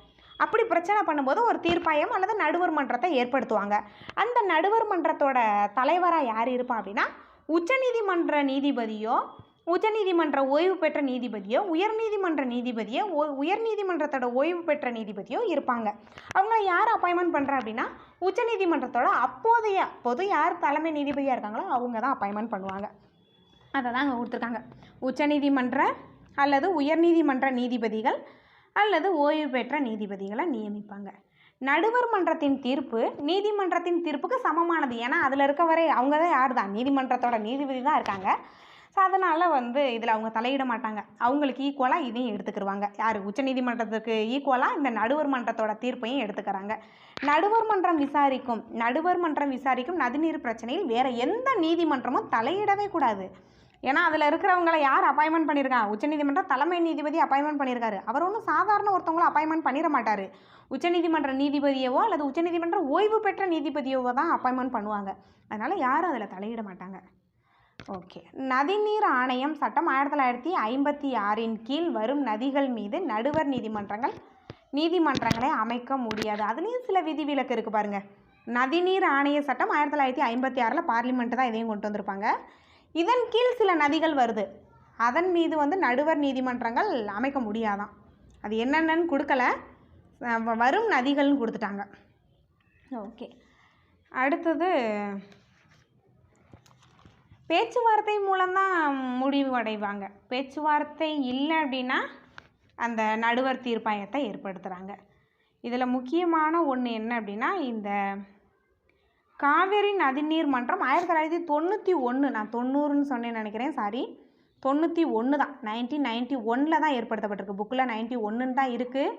அப்படி பிரச்சனை பண்ணும்போது ஒரு தீர்ப்பாயம் அல்லது நடுவர் மன்றத்தை ஏற்படுத்துவாங்க. அந்த நடுவர் மன்றத்தோட தலைவராக யார் இருப்பா அப்படின்னா உச்சநீதிமன்ற நீதிபதியோ, உச்சநீதிமன்ற ஓய்வு பெற்ற நீதிபதியோ, உயர்நீதிமன்ற நீதிபதியோ, உயர்நீதிமன்றத்தோட ஓய்வு பெற்ற நீதிபதியோ இருப்பாங்க. அவங்க யார் அப்பாயின்மெண்ட் பண்ணுறா அப்படின்னா உச்சநீதிமன்றத்தோட அப்போது யார் தலைமை நீதிபதியாக இருக்காங்களோ அவங்க தான் அப்பாயின்மெண்ட் பண்ணுவாங்க. அதை தான் அங்கே கொடுத்துருக்காங்க. உச்சநீதிமன்ற அல்லது உயர்நீதிமன்ற நீதிபதிகள் அல்லது ஓய்வு பெற்ற நீதிபதிகளை நியமிப்பாங்க. நடுவர் மன்றத்தின் தீர்ப்பு நீதிமன்றத்தின் தீர்ப்புக்கு சமமானது. ஏன்னா அதில் இருக்கவரை அவங்க தான் யார் தான், நீதிமன்றத்தோட நீதிபதி தான் இருக்காங்க. ஸோ அதனால் இதில் அவங்க தலையிட மாட்டாங்க. அவங்களுக்கு ஈக்குவலாக இதையும் எடுத்துக்கிடுவாங்க. யார், உச்சநீதிமன்றத்துக்கு ஈக்குவலாக இந்த நடுவர் மன்றத்தோட தீர்ப்பையும் எடுத்துக்கிறாங்க. நடுவர் மன்றம் விசாரிக்கும் நதிநீர் பிரச்சனையில் வேறு எந்த நீதிமன்றமும் தலையிடவே கூடாது. ஏன்னா அதில் இருக்கிறவங்கள யார் அப்பாயின்மெண்ட் பண்ணியிருக்காங்க, உச்சநீதிமன்றம் தலைமை நீதிபதி அப்பாயின்மெண்ட் பண்ணியிருக்காரு. அவர் ஒன்றும் சாதாரண ஒருத்தவங்களும் அப்பாயின்மெண்ட் பண்ணிட மாட்டார். உச்சநீதிமன்ற நீதிபதியவோ அல்லது உச்சநீதிமன்ற ஓய்வு பெற்ற நீதிபதியவோ தான் அப்பாயின்மெண்ட் பண்ணுவாங்க. அதனால் யாரும் அதில் தலையிட மாட்டாங்க. ஓகே. நதிநீர் ஆணையம் சட்டம் 1956 கீழ் வரும் நதிகள் மீது நடுவர் நீதிமன்றங்களை அமைக்க முடியாது. அதுலேயும் சில விதிவிலக்கு இருக்குது பாருங்கள். நதிநீர் ஆணைய சட்டம் 1956 பார்லிமெண்ட்டு தான் இதையும் கொண்டு வந்திருப்பாங்க. இதன் கீழ் சில நதிகள் வருது, அதன் மீது நடுவர் நீதிமன்றங்கள் அமைக்க முடியாதான். அது என்னென்னு கொடுக்கல, வரும் நதிகள்னு கொடுத்துட்டாங்க. ஓகே. அடுத்தது பேச்சுவார்த்தை மூலம்தான் முடிவு அடைவாங்க. பேச்சுவார்த்தை இல்லை அப்படின்னா அந்த நடுவர் தீர்ப்பாயத்தை ஏற்படுத்துகிறாங்க. இதில் முக்கியமான ஒன்று என்ன அப்படின்னா, இந்த காவேரி நதிநீர் மன்றம் 1991, நான் 90ன்னு சொன்னேன்னு நினைக்கிறேன், சாரி 91 தான், 1991 தான் ஏற்படுத்தப்பட்டிருக்கு. புக்கில் 91ன்னு தான் இருக்குது,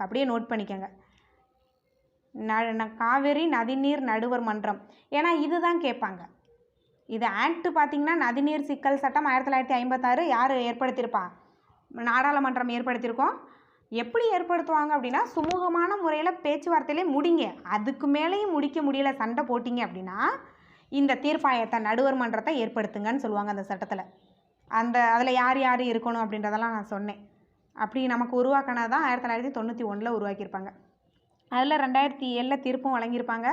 அப்படியே நோட் பண்ணிக்கோங்க. காவேரி நதிநீர் நடுவர் மன்றம், ஏன்னா இதுதான் கேட்பாங்க. இது ஆக்ட் பார்த்திங்கன்னா நதிநீர் சிக்கல் சட்டம் 1956 யார் ஏற்படுத்தியிருப்பா, நாடாளுமன்றம் ஏற்படுத்தியிருக்கோம். எப்படி ஏற்படுத்துவாங்க அப்படின்னா, சுமூகமான முறையில் பேச்சுவார்த்தையிலே முடிங்க, அதுக்கு மேலேயும் முடிக்க முடியல, சண்டை போட்டிங்க அப்படின்னா இந்த தீர்ப்பாயத்தை நடுவர் மன்றத்தை ஏற்படுத்துங்கன்னு சொல்லுவாங்க அந்த சட்டத்தில். அதில் யார் யார் இருக்கணும் அப்படின்றதெல்லாம் நான் சொன்னேன். அப்படி நமக்கு உருவாக்கினா தான் 1991 உருவாக்கியிருப்பாங்க. அதில் 2007 தீர்ப்பும் வழங்கியிருப்பாங்க.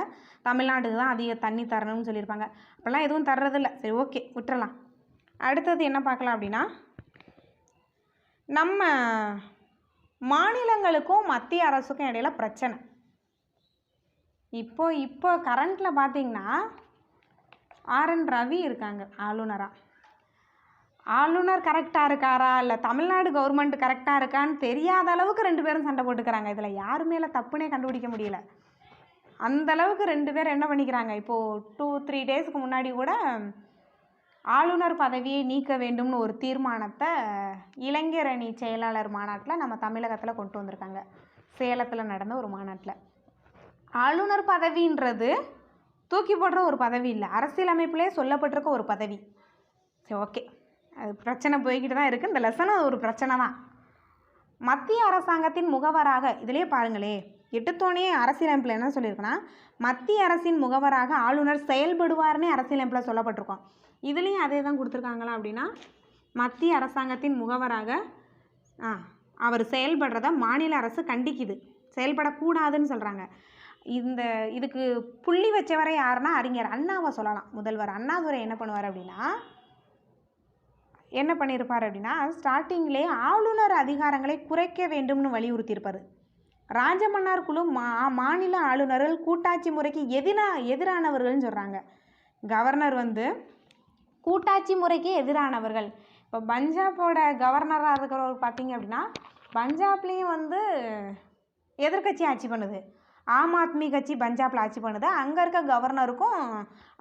தமிழ்நாடு தான் அதிக தண்ணி தரணும்னு சொல்லியிருப்பாங்க. அப்போல்லாம் எதுவும் தர்றதில்ல, சரி ஓகே விட்டுறலாம். அடுத்தது என்ன பார்க்கலாம் அப்படின்னா, நம்ம மாநிலங்களுக்கும் மத்திய அரசுக்கும் இடையில பிரச்சனை. இப்போ கரண்ட்டில் பார்த்திங்கன்னா RN ரவி இருக்காங்க ஆளுநராக. ஆளுநர் கரெக்டாக இருக்காரா இல்லை தமிழ்நாடு கவர்மெண்ட் கரெக்டாக இருக்கான்னு தெரியாத அளவுக்கு 2 பேரும் சண்டை போட்டுக்கிறாங்க. இதில் யார் மேலே தப்புனே கண்டுபிடிக்க முடியல. அந்தளவுக்கு 2 பேர் என்ன பண்ணிக்கிறாங்க. இப்போது 2-3 டேஸ்க்கு முன்னாடி கூட ஆளுநர் பதவியை நீக்க வேண்டும்னு ஒரு தீர்மானத்தை இளைஞர் அணி செயலாளர் மாநாட்டில் நம்ம தமிழகத்தில் கொண்டு வந்திருக்காங்க. சேலத்தில் நடந்த ஒரு மாநாட்டில். ஆளுநர் பதவின்றது தூக்கி போடுற ஒரு பதவி இல்லை, அரசியலமைப்பிலே சொல்லப்பட்டிருக்க ஒரு பதவி. சரி ஓகே, அது பிரச்சனை போய்கிட்டு தான் இருக்குது. இந்த லெசனும் ஒரு பிரச்சனை தான். மத்திய அரசாங்கத்தின் முகவராக, இதிலே பாருங்களே, எட்டுத்தோனே அரசியலமைப்பில் என்ன சொல்லியிருக்குன்னா, மத்திய அரசின் முகவராக ஆளுநர் செயல்படுவார்னே அரசியலமைப்பில் சொல்லப்பட்டிருக்கோம். இதுலேயும் அதே தான் கொடுத்துருக்காங்களா அப்படின்னா, மத்திய அரசாங்கத்தின் முகவராக அவர் செயல்படுறத மாநில அரசு கண்டிக்குது, செயல்படக்கூடாதுன்னு சொல்கிறாங்க. இதுக்கு புள்ளி வச்சவரை யாருன்னா அறிஞர் அண்ணாவை சொல்லலாம். முதல்வர் அண்ணாதுரை என்ன பண்ணுவார் அப்படின்னா, என்ன பண்ணியிருப்பார் அப்படின்னா, ஸ்டார்டிங்லேயே ஆளுநர் அதிகாரங்களை குறைக்க வேண்டும்னு வலியுறுத்தியிருப்பார். ராஜமன்னார் குழு மாநில ஆளுநர்கள் கூட்டாட்சி முறைக்கு எதிரானவர்கள்னு சொல்கிறாங்க. கவர்னர் கூட்டாட்சி முறைக்கு எதிரானவர்கள். இப்போ பஞ்சாபோட கவர்னராக இருக்கிறவர் பார்த்திங்க அப்படின்னா, பஞ்சாப்லேயும் எதிர்கட்சி ஆட்சி பண்ணுது. ஆம் ஆத்மி கட்சி பஞ்சாபில் ஆட்சி பண்ணுது. அங்கே இருக்க கவர்னருக்கும்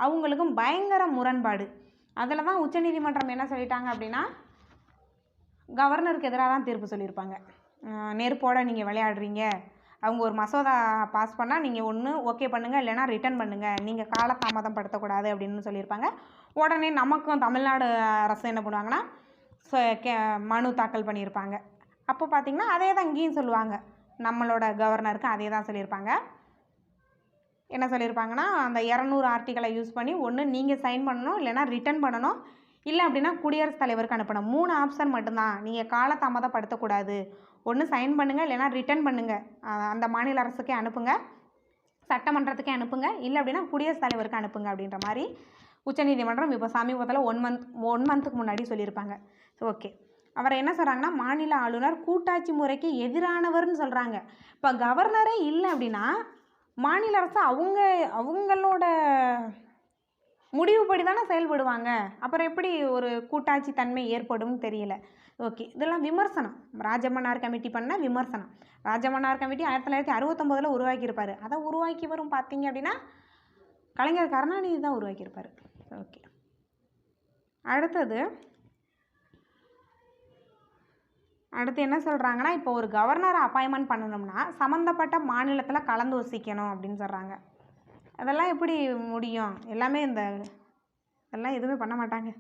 அவங்களுக்கும் பயங்கர முரண்பாடு. அதில் தான் உச்சநீதிமன்றம் என்ன சொல்லிட்டாங்க அப்படின்னா, கவர்னருக்கு எதிராக தான் தீர்ப்பு சொல்லியிருப்பாங்க. நெருப்போட நீங்கள் விளையாடுறீங்க, அவங்க ஒரு மசோதா பாஸ் பண்ணால் நீங்கள் ஒன்று ஓகே பண்ணுங்கள், இல்லைனா ரிட்டன் பண்ணுங்கள், நீங்கள் காலதாமதம் படுத்தக்கூடாது அப்படின்னு சொல்லியிருப்பாங்க. உடனே நமக்கும் தமிழ்நாடு அரசு என்ன பண்ணுவாங்கன்னா, மனு தாக்கல் பண்ணியிருப்பாங்க. அப்போ பார்த்திங்கன்னா அதே தான் இங்கேயும் சொல்லுவாங்க. நம்மளோட கவர்னருக்கு அதே தான் சொல்லியிருப்பாங்க. என்ன சொல்லியிருப்பாங்கன்னா, அந்த 200 ஆர்டிகளை யூஸ் பண்ணி ஒன்று நீங்கள் சைன் பண்ணணும், இல்லைனா ரிட்டன் பண்ணணும், இல்லை அப்படின்னா குடியரசுத் தலைவருக்கு அனுப்பணும். 3 ஆப்ஷன் மட்டும்தான். நீங்கள் காலதாமதப்படுத்தக்கூடாது. ஒன்று சைன் பண்ணுங்கள், இல்லைனா ரிட்டன் பண்ணுங்கள், அந்த மாநில அரசுக்கே அனுப்புங்க, சட்டமன்றத்துக்கே அனுப்புங்க, இல்லை அப்படின்னா குடியரசுத் தலைவருக்கு அனுப்புங்க அப்படின்ற மாதிரி உச்சநீதிமன்றம் இப்போ சமீபத்தில் 1 மந்த்துக்கு முன்னாடி சொல்லியிருப்பாங்க. ஓகே, அவர் என்ன சொல்கிறாங்கன்னா, மாநில ஆளுநர் கூட்டாட்சி முறைக்கு எதிரானவர்னு சொல்கிறாங்க. இப்போ கவர்னரே இல்லை அப்படின்னா மாநில அரசு அவங்களோட முடிவுப்படி தானே செயல்படுவாங்க. அப்புறம் எப்படி ஒரு கூட்டாட்சி தன்மை ஏற்படும்னு தெரியல. ஓகே, இதெல்லாம் விமர்சனம். ராஜமன்னார் கமிட்டி பண்ண விமர்சனம். ராஜமன்னார் கமிட்டி 1969 உருவாக்கியிருப்பார். அதை உருவாக்கி வரும் பார்த்தீங்க அப்படின்னா கலைஞர் கருணாநிதி தான் உருவாக்கியிருப்பார். ஓகே, அடுத்து என்ன சொல்கிறாங்கன்னா, இப்போ ஒரு கவர்னரை அப்பாயின்மெண்ட் பண்ணணும்னா சம்மந்தப்பட்ட மாநிலத்தில் கலந்து யோசிக்கணும் அப்படின்னு சொல்கிறாங்க. அதெல்லாம் எப்படி முடியும்? எல்லாமே இதெல்லாம் எதுவுமே பண்ண மாட்டாங்க.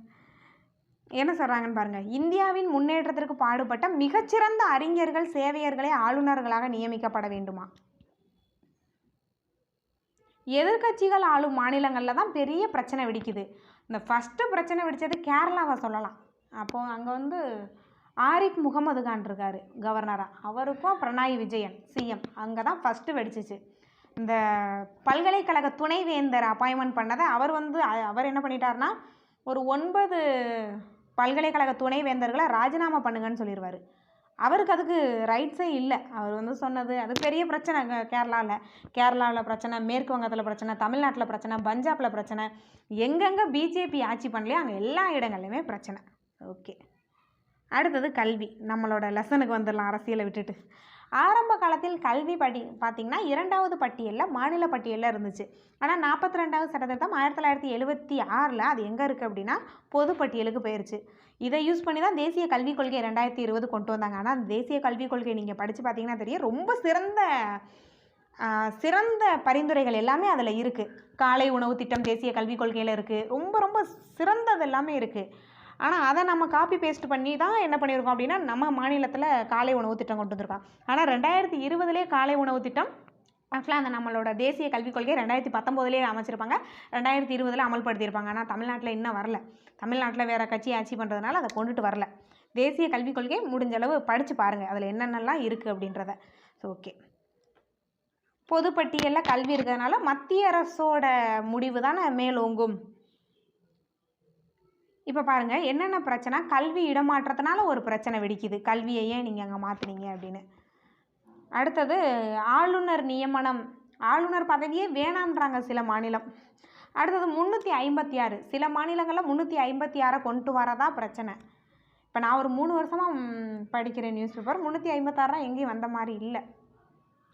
என்ன சொல்கிறாங்கன்னு பாருங்கள். இந்தியாவின் முன்னேற்றத்திற்கு பாடுபட்ட மிகச்சிறந்த அறிஞர்கள் சேவையர்களே ஆளுநர்களாக நியமிக்கப்பட வேண்டுமா? எதிர்கட்சிகள் ஆளும் மாநிலங்களில் தான் பெரிய பிரச்சனை வெடிக்குது. இந்த ஃபஸ்ட்டு பிரச்சனை வெடித்தது கேரளாவை சொல்லலாம். அப்போது அங்கே ஆரிஃப் முகமது கான் இருக்கார் கவர்னராக. அவருக்கும் பினராயி விஜயன் சிஎம். அங்கே தான் ஃபஸ்ட்டு வெடிச்சிச்சு. இந்த பல்கலைக்கழக துணைவேந்தர் அப்பாயின்மெண்ட் பண்ணதை அவர் என்ன பண்ணிட்டாருன்னா, ஒரு 9 பல்கலைக்கழக துணைவேந்தர்களை ராஜினாமா பண்ணுங்கன்னு சொல்லிடுவார். அவருக்கு அதுக்கு ரைட்ஸே இல்லை. அவர் சொன்னது அது பெரிய பிரச்சனை. கேரளாவில் பிரச்சனை, மேற்கு வங்கத்தில் பிரச்சனை, தமிழ்நாட்டில் பிரச்சனை, பஞ்சாபில் பிரச்சனை, எங்கெங்கே பிஜேபி ஆட்சி பண்ணலையோ அங்கே எல்லா இடங்கள்லையுமே பிரச்சனை. ஓகே, அடுத்தது கல்வி. நம்மளோட லெசனுக்கு வந்துடலாம், அரசியலை விட்டுட்டு. ஆரம்ப காலத்தில் கல்வி பார்த்திங்கன்னா 2வது பட்டியலில் மாநில பட்டியலில் இருந்துச்சு. ஆனால் 42வது சட்டத்திட்டம் 1976 அது எங்கே இருக்குது அப்படின்னா பொது பட்டியலுக்கு போயிடுச்சு. இதை யூஸ் பண்ணி தான் தேசிய கல்விக் கொள்கை 2020 கொண்டு வந்தாங்க. ஆனால் அந்த தேசிய கல்விக் கொள்கை நீங்கள் படித்து பார்த்தீங்கன்னா தெரியும், ரொம்ப சிறந்த பரிந்துரைகள் எல்லாமே அதில் இருக்குது. காலை உணவு திட்டம் தேசிய கல்விக் கொள்கையில் இருக்குது. ரொம்ப ரொம்ப சிறந்தது எல்லாமே இருக்குது. ஆனால் அதை நம்ம காப்பி பேஸ்ட் பண்ணி தான் என்ன பண்ணியிருக்கோம் அப்படின்னா நம்ம மாநிலத்தில் காலை உணவு திட்டம் கொண்டு வந்திருக்கோம். ஆனால் 2020 காலை உணவு திட்டம் ஆக்சுவலாக அந்த நம்மளோட தேசிய கல்விக் கொள்கை 2019 அமைச்சிருப்பாங்க, 2020 அமல்படுத்தியிருப்பாங்க. ஆனால் தமிழ்நாட்டில் இன்னும் வரல. தமிழ்நாட்டில் வேறு கட்சி ஆட்சி பண்ணுறதுனால அதை கொண்டுட்டு வரல. தேசிய கல்விக் கொள்கை முடிஞ்ச அளவு படித்து பாருங்கள், அதில் என்னென்னலாம் இருக்குது அப்படின்றத. ஓகே, பொதுப்பட்டியலில் கல்வி இருக்கிறதுனால மத்திய அரசோட முடிவு தானே மேலோங்கும். இப்போ பாருங்கள் என்னென்ன பிரச்சனை. கல்வி இடமாற்றத்தினால ஒரு பிரச்சனை வெடிக்குது. கல்வியை ஏன் நீங்கள் அங்கே மாற்றினீங்க அப்படின்னு. அடுத்தது ஆளுநர் நியமனம். ஆளுநர் பதவியே வேணான்றாங்க சில மாநிலம். அடுத்தது 356. சில மாநிலங்களில் 356 கொண்டு வரதா பிரச்சனை. இப்போ நான் ஒரு 3 வருஷமாக படிக்கிறேன் நியூஸ் பேப்பர். 356 எங்கேயும் வந்த மாதிரி இல்லை.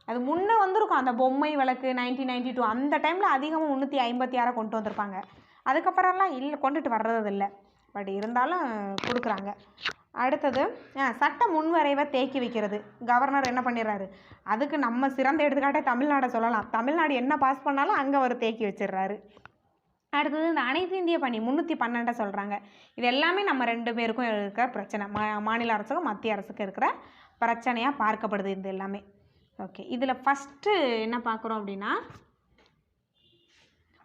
அது முன்னே வந்திருக்கும். அந்த பொம்மை வழக்கு 1992 அந்த டைமில் அதிகமாக 356 கொண்டு வந்திருப்பாங்க. அதுக்கப்புறம்லாம் இல்லை, கொண்டுட்டு வர்றதில்லை. பட் இருந்தாலும் கொடுக்குறாங்க. அடுத்தது சட்ட முன்வரைவை தேக்கி வைக்கிறது. கவர்னர் என்ன பண்ணிடுறாரு, அதுக்கு நம்ம சிறந்த எடுத்துக்காட்டே தமிழ்நாடை சொல்லலாம். தமிழ்நாடு என்ன பாஸ் பண்ணாலும் அங்கே அவர் தேக்கி வச்சிடுறாரு. அடுத்தது இந்த அனைத்து இந்திய பணி 312 சொல்கிறாங்க. இது எல்லாமே நம்ம 2 பேருக்கும் இருக்கிற பிரச்சனை. மாநில அரசுக்கும் மத்திய அரசுக்கும் இருக்கிற பிரச்சனையாக பார்க்கப்படுது இது எல்லாமே. ஓகே, இதில் ஃபஸ்ட்டு என்ன பார்க்குறோம் அப்படின்னா,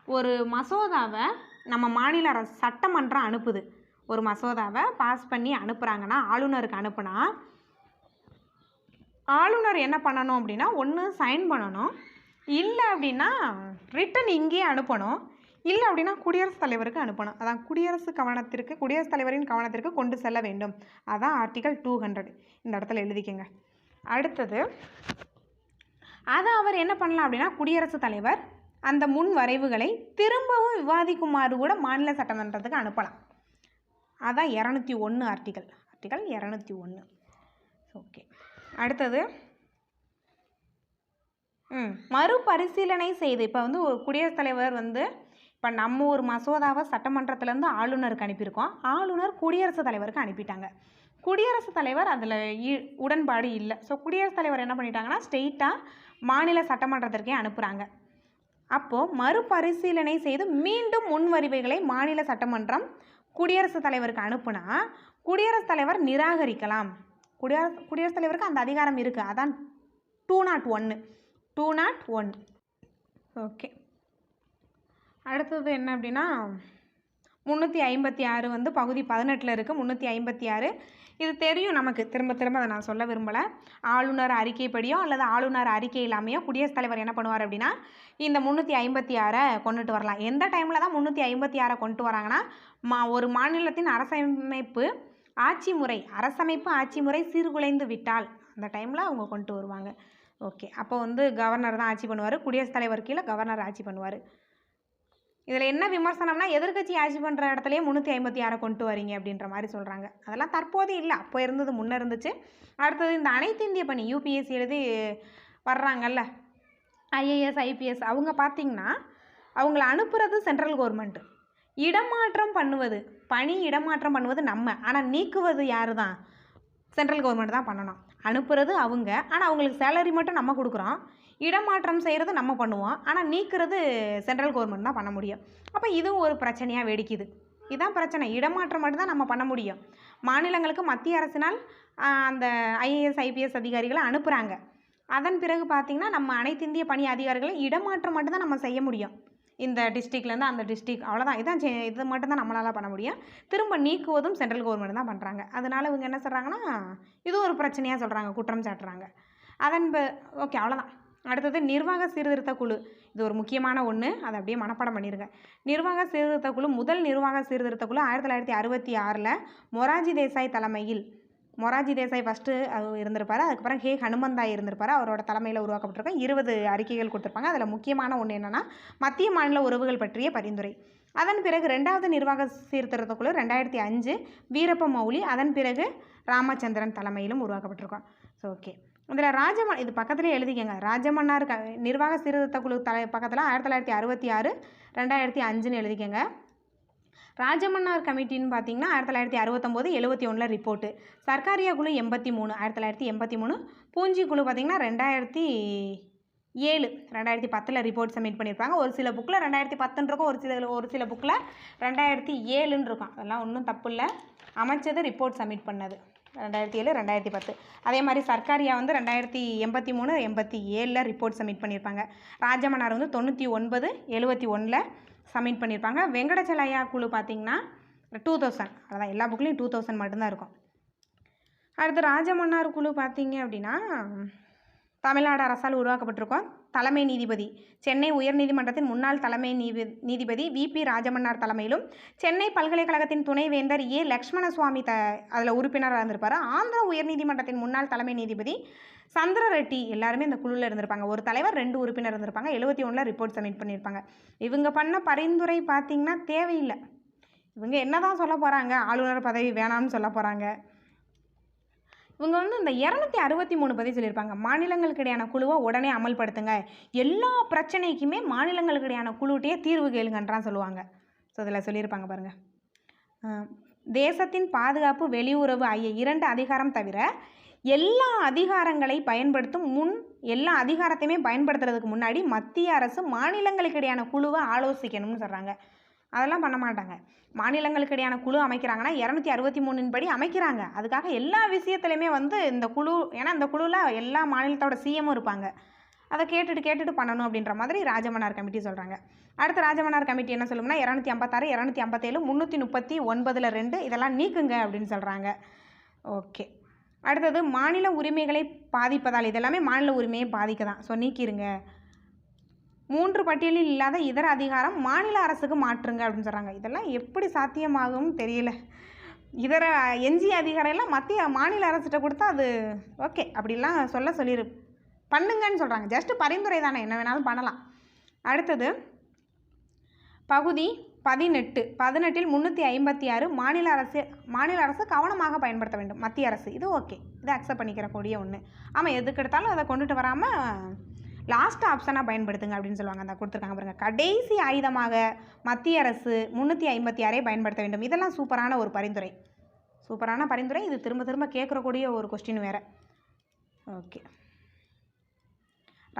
ஒரு மசோதாவை நம்ம மாநில அரசு சட்டமன்றம் அனுப்புது. ஒரு மசோதாவை பாஸ் பண்ணி அனுப்புகிறாங்கன்னா ஆளுநருக்கு அனுப்புனா ஆளுநர் என்ன பண்ணணும் அப்படின்னா, ஒன்று சைன் பண்ணணும், இல்லை அப்படின்னா ரிட்டன் இங்கேயே அனுப்பணும், இல்லை அப்படின்னா குடியரசுத் தலைவருக்கு அனுப்பணும். அதான் குடியரசுத் தலைவரின் கவனத்திற்கு கொண்டு செல்ல வேண்டும். அதான் ஆர்டிகல் 200 இந்த இடத்துல எழுதிக்கங்க. அடுத்தது அதை அவர் என்ன பண்ணலாம் அப்படின்னா, குடியரசுத் தலைவர் அந்த முன் வரைவுகளை திரும்பவும் விவாதிக்குமாறு கூட மாநில சட்டமன்றத்துக்கு அனுப்பலாம். அதான் 201 ஆர்டிகல் 201. ஓகே, அடுத்தது மறுபரிசீலனை செய்து. இப்போ ஒரு குடியரசுத் தலைவர் இப்போ நம்ம ஒரு மசோதாவை சட்டமன்றத்திலேருந்து ஆளுநருக்கு அனுப்பியிருக்கோம். ஆளுநர் குடியரசுத் தலைவருக்கு அனுப்பிட்டாங்க. குடியரசுத் தலைவர் அதில் உடன்பாடு இல்லை. ஸோ குடியரசுத் தலைவர் என்ன பண்ணிட்டாங்கன்னா ஸ்ட்ரெயிட்டாக மாநில சட்டமன்றத்திற்கே அனுப்புகிறாங்க. அப்போது மறுபரிசீலனை செய்து மீண்டும் முன்வரிவுகளை மாநில சட்டமன்றம் குடியரசுத் தலைவருக்கு அனுப்புனா குடியரசுத் தலைவர் நிராகரிக்கலாம். குடியரசுத் தலைவருக்கு அந்த அதிகாரம் இருக்குது. அதான் 201. ஓகே, அடுத்தது என்ன அப்படின்னா 356 பகுதி 18 இருக்குது. 356 இது தெரியும் நமக்கு, திரும்ப அதை நான் சொல்ல விரும்பலை. ஆளுநர் அறிக்கைப்படியோ அல்லது ஆளுநர் அறிக்கை இல்லாமையோ குடியரசுத் தலைவர் என்ன பண்ணுவார் அப்படின்னா இந்த 356 கொண்டுட்டு வரலாம். எந்த டைமில் தான் 356 கொண்டு வராங்கன்னா, ஒரு மாநிலத்தின் அரசமைப்பு ஆட்சி முறை சீர்குலைந்து விட்டால் அந்த டைமில் அவங்க கொண்டு வருவாங்க. ஓகே, அப்போ கவர்னர் தான் ஆட்சி பண்ணுவார். குடியரசுத் தலைவர் கீழே கவர்னர் ஆட்சி பண்ணுவார். இதில் என்ன விமர்சனம்னா எதிர்க்கட்சி ஆட்சி பண்ணுற இடத்துலையே 356 கொண்டு வரீங்க அப்படின்ற மாதிரி சொல்கிறாங்க. அதெல்லாம் தற்போது இல்லை, அப்போ இருந்தது, முன்னே இருந்துச்சு. அடுத்தது இந்த அனைத்து இந்திய பணி யூபிஎஸ்சி எழுதி வர்றாங்கல்ல ஐஏஎஸ் ஐபிஎஸ், அவங்க பார்த்திங்கன்னா அவங்கள அனுப்புறது சென்ட்ரல் கவர்மெண்ட்டு, இடமாற்றம் பண்ணுவது பணி இடமாற்றம் பண்ணுவது நம்ம, ஆனால் நீக்குவது யார் தான்? சென்ட்ரல் கவர்மெண்ட் தான் பண்ணணும். அனுப்புறது அவங்க, ஆனால் அவங்களுக்கு சேலரி மட்டும் நம்ம கொடுக்குறோம். இடமாற்றம் செய்கிறது நம்ம பண்ணுவோம், ஆனால் நீக்கிறது சென்ட்ரல் கவர்மெண்ட் தான் பண்ண முடியும். அப்போ இதுவும் ஒரு பிரச்சனையாக வெடிக்குது. இதுதான் பிரச்சனை. இடமாற்றம் மட்டும் தான் நம்ம பண்ண முடியும். மாநிலங்களுக்கு மத்திய அரசினால் அந்த ஐஏஎஸ் ஐபிஎஸ் அதிகாரிகளை அனுப்புகிறாங்க. அதன் பிறகு பார்த்திங்கன்னா நம்ம அனைத்து இந்திய பணி அதிகாரிகளை இடமாற்றம் மட்டும் தான் நம்ம செய்ய முடியும். இந்த டிஸ்ட்ரிக்ட்லேருந்து அந்த டிஸ்ட்ரிக்ட், அவ்வளோதான். இது மட்டும்தான் நம்மளால் பண்ண முடியும். திரும்ப நீக்குவதும் சென்ட்ரல் கவர்மெண்ட் தான் பண்ணுறாங்க. அதனால் இவங்க என்ன சொல்கிறாங்கன்னா இது ஒரு பிரச்சனையாக சொல்கிறாங்க, குற்றம் சாட்டுறாங்க. ஓகே, அவ்வளோதான். அடுத்தது நிர்வாக சீர்திருத்த குழு. இது ஒரு முக்கியமான ஒன்று, அதை அப்படியே மனப்பாடம் பண்ணிடுங்க. நிர்வாக சீர்திருத்த குழு, முதல் நிர்வாக சீர்திருத்த குழு 1966 மொரார்ஜி தேசாய் தலைமையில், மொரார்ஜி தேசாய் ஃபஸ்ட்டு இருந்திருப்பார், அதுக்கப்புறம் ஹனுமந்தாய் இருந்திருப்பார். அவரோட தலைமையில் உருவாக்கப்பட்டிருக்க 20 அறிக்கைகள் கொடுத்துருப்பாங்க. அதில் முக்கியமான ஒன்று என்னென்னா மத்திய மாநில உறவுகள் பற்றிய பரிந்துரை. அதன் பிறகு 2வது நிர்வாக சீர்திருத்த குழு 2005 வீரப்ப மௌலி, அதன் பிறகு ராமச்சந்திரன் தலைமையிலும் உருவாக்கப்பட்டிருக்கோம். ஸோ ஓகே, இதில் இது பக்கத்துலேயே எழுதிக்கங்க. ராஜமன்னார் நிர்வாக சீர்திருத்த குழு பக்கத்தில் 1966 2005ன்னு எழுதிக்கங்க. ராஜமன்னார் கமிட்டின்னு பார்த்தீங்கன்னா 1969 71 ரிப்போர்ட்டு. சர்க்காரியா குழு 83 1983. பூஞ்சி குழு பார்த்திங்கன்னா 2007 2010 ரிப்போர்ட் சப்மிட் பண்ணியிருப்பாங்க. ஒரு சில புக்கில் 2010 இருக்கும், ஒரு சில புக்கில் 2007 இருக்கும். அதெல்லாம் ஒன்றும் தப்பு இல்லை. அமைச்சது ரிப்போர்ட் சப்மிட் பண்ணது 2007 2010. அதே மாதிரி சர்க்காரியா வந்து 1983 87 ரிப்போர்ட் சப்மிட் பண்ணியிருப்பாங்க. ராஜமன்னார் வந்து 99 71 சப்மிட் பண்ணியிருப்பாங்க. வெங்கடச்சலையா குழு பார்த்திங்கன்னா 2000, அதான் எல்லா புக்லேயும் 2000 மட்டும்தான் இருக்கும். அடுத்து ராஜமன்னார் குழு பார்த்திங்க அப்படின்னா தமிழ்நாடு அரசால் உருவாக்கப்பட்டிருக்கோம். தலைமை நீதிபதி சென்னை உயர்நீதிமன்றத்தின் முன்னாள் தலைமை நீதிபதி விபி ராஜமன்னார் தலைமையிலும், சென்னை பல்கலைக்கழகத்தின் துணைவேந்தர் ஏ லக்ஷ்மண சுவாமி அதில் உறுப்பினராக இருந்திருப்பார். ஆந்திரா உயர்நீதிமன்றத்தின் முன்னாள் தலைமை நீதிபதி சந்திர ரெட்டி, எல்லாருமே இந்த குழுவில் இருந்திருப்பாங்க. ஒரு தலைவர் 2 உறுப்பினர் இருந்திருப்பாங்க. 71 ரிப்போர்ட் சப்மிட் பண்ணியிருப்பாங்க. இவங்க பண்ண பரிந்துரை பார்த்திங்கன்னா தேவையில்லை. இவங்க என்ன தான் சொல்ல போகிறாங்க? ஆளுநர் பதவி வேணாம்னு சொல்ல போகிறாங்க. இவங்க வந்து இந்த 263 பற்றி சொல்லியிருப்பாங்க. மாநிலங்களுக்கு இடையான குழுவை உடனே அமல்படுத்துங்க, எல்லா பிரச்சனைக்குமே மாநிலங்களுக்கு இடையான குழுவிட்டே தீர்வு கேளுங்கன்றான் சொல்லுவாங்க. ஸோ இதில் சொல்லியிருப்பாங்க பாருங்கள். தேசத்தின் பாதுகாப்பு, வெளியுறவு ஆகிய 2 அதிகாரம் தவிர எல்லா அதிகாரங்களை பயன்படுத்தும் எல்லா அதிகாரத்தையுமே பயன்படுத்துறதுக்கு முன்னாடி மத்திய அரசு மாநிலங்களுக்கு இடையான குழுவை ஆலோசிக்கணும்னு சொல்கிறாங்க. அதெல்லாம் பண்ண மாட்டாங்க. மாநிலங்களுக்கு இடையான குழு அமைக்கிறாங்கன்னா 263 படி அமைக்கிறாங்க. அதுக்காக எல்லா விஷயத்துலையுமே வந்து இந்த குழு, ஏன்னா இந்த குழுவில் எல்லா மாநிலத்தோட சிஎம்மும் இருப்பாங்க, அதை கேட்டுட்டு பண்ணணும் அப்படின்ற மாதிரி ராஜமன்னார் கமிட்டி சொல்கிறாங்க. அடுத்து ராஜமன்னார் கமிட்டி என்ன சொல்லும்னா 256 257 339 2 இதெல்லாம் நீக்குங்க அப்படின்னு சொல்கிறாங்க. ஓகே, அடுத்தது மாநில உரிமைகளை பாதிப்பதால், இதெல்லாமே மாநில உரிமையை பாதிக்க தான், ஸோ நீக்கிருங்க. 3 பட்டியலில் இல்லாத இதர அதிகாரம் மாநில அரசுக்கு மாற்றுங்க அப்படின்னு சொல்கிறாங்க. இதெல்லாம் எப்படி சாத்தியமாகும் தெரியல. இதர எஞ்சிய அதிகாரம் எல்லாம் மாநில அரசுகிட்ட கொடுத்தா அது ஓகே, அப்படிலாம் சொல்லிடு பண்ணுங்கன்னு சொல்கிறாங்க. ஜஸ்ட்டு பரிந்துரை தானே, என்ன வேணாலும் பண்ணலாம். அடுத்தது பகுதி 18 18ல் 356 மாநில அரசு கவனமாக பயன்படுத்த வேண்டும், மத்திய அரசு. இது ஓகே, இதை அக்செப்ட் பண்ணிக்கிறக்கூடிய ஒன்று. ஆமாம், எதுக்கு எடுத்தாலும் அதை கொண்டுட்டு வராமல் லாஸ்ட் ஆப்ஷனாக பயன்படுத்துங்க அப்படின்னு சொல்லுவாங்க. அந்த கொடுத்துருக்காங்க பாருங்கள். கடைசி ஆயுதமாக மத்திய அரசு 356 பயன்படுத்த வேண்டும். இதெல்லாம் சூப்பரான ஒரு பரிந்துரை, இது திரும்ப கேட்கக்கூடிய ஒரு கொஸ்டின் வேறு. ஓகே,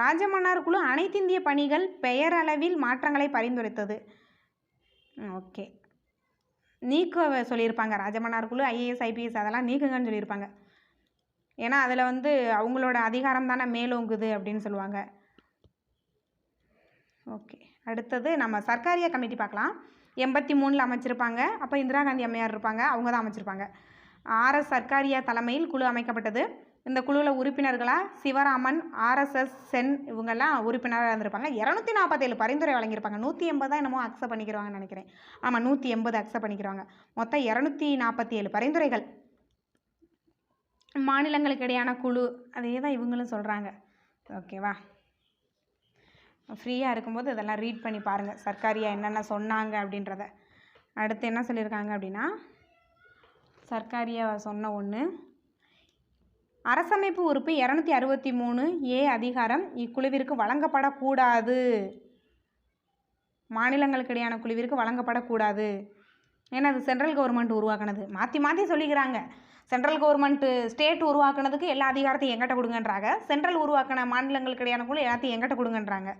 ராஜமன்னார் குழு அனைத்திந்திய பணிகள் பெயரளவில் மாற்றங்களை பரிந்துரைத்தது. ஓகே, நீக்க சொல்லியிருப்பாங்க. ராஜமன்னார் குழு ஐஏஎஸ் ஐபிஎஸ் அதெல்லாம் நீக்குங்கன்னு சொல்லியிருப்பாங்க. ஏன்னா அதில் வந்து அவங்களோட அதிகாரம் தானே மேலோங்குது அப்படின்னு சொல்லுவாங்க. ஓகே, அடுத்தது நம்ம சர்க்காரியா கமிட்டி பார்க்கலாம். 83 அமைச்சிருப்பாங்க. அப்போ இந்திரா காந்தி அம்மையார் இருப்பாங்க, அவங்க தான் அமைச்சிருப்பாங்க. RS சர்க்காரியா தலைமையில் குழு அமைக்கப்பட்டது. இந்த குழுவில் உறுப்பினர்களாக சிவராமன், RSS சென் இவங்கெல்லாம் உறுப்பினராக இருந்திருப்பாங்க. 247 பரிந்துரை வழங்கியிருப்பாங்க. 180 தான் என்னமோ அக்செப்ட் பண்ணிக்கிறாங்கன்னு நினைக்கிறேன். ஆமாம், 180 அக்செப்ட் பண்ணிக்கிறாங்க. மொத்தம் 247 பரிந்துரைகள். மாநிலங்களுக்கு இடையான குழு, அதே தான் இவங்களும் சொல்கிறாங்க. ஓகேவா? ஃப்ரீயாக இருக்கும்போது இதெல்லாம் ரீட் பண்ணி பாருங்கள், சர்க்காரியா என்னென்ன சொன்னாங்க அப்படின்றத. அடுத்து என்ன சொல்லியிருக்காங்க அப்படின்னா, சர்க்காரியா சொன்ன ஒன்று, அரசமைப்பு உறுப்பு 263A அதிகாரம் இக்குழுவிற்கு வழங்கப்படக்கூடாது. மாநிலங்களுக்கு இடையான குழுவிற்கு வழங்கப்படக்கூடாது. ஏன்னா அது சென்ட்ரல் கவர்மெண்ட் உருவாக்குனது. மாற்றி மாற்றி சொல்லிக்கிறாங்க. சென்ட்ரல் கவர்மெண்ட்டு ஸ்டேட் உருவாக்குனதுக்கு எல்லா அதிகாரத்தையும் எங்கிட்ட கொடுங்கன்றாங்க. சென்ட்ரல் உருவாக்கின மாநிலங்களுக்கு இடையான குழு எல்லாத்தையும் எங்கிட்ட கொடுங்கன்றாங்க.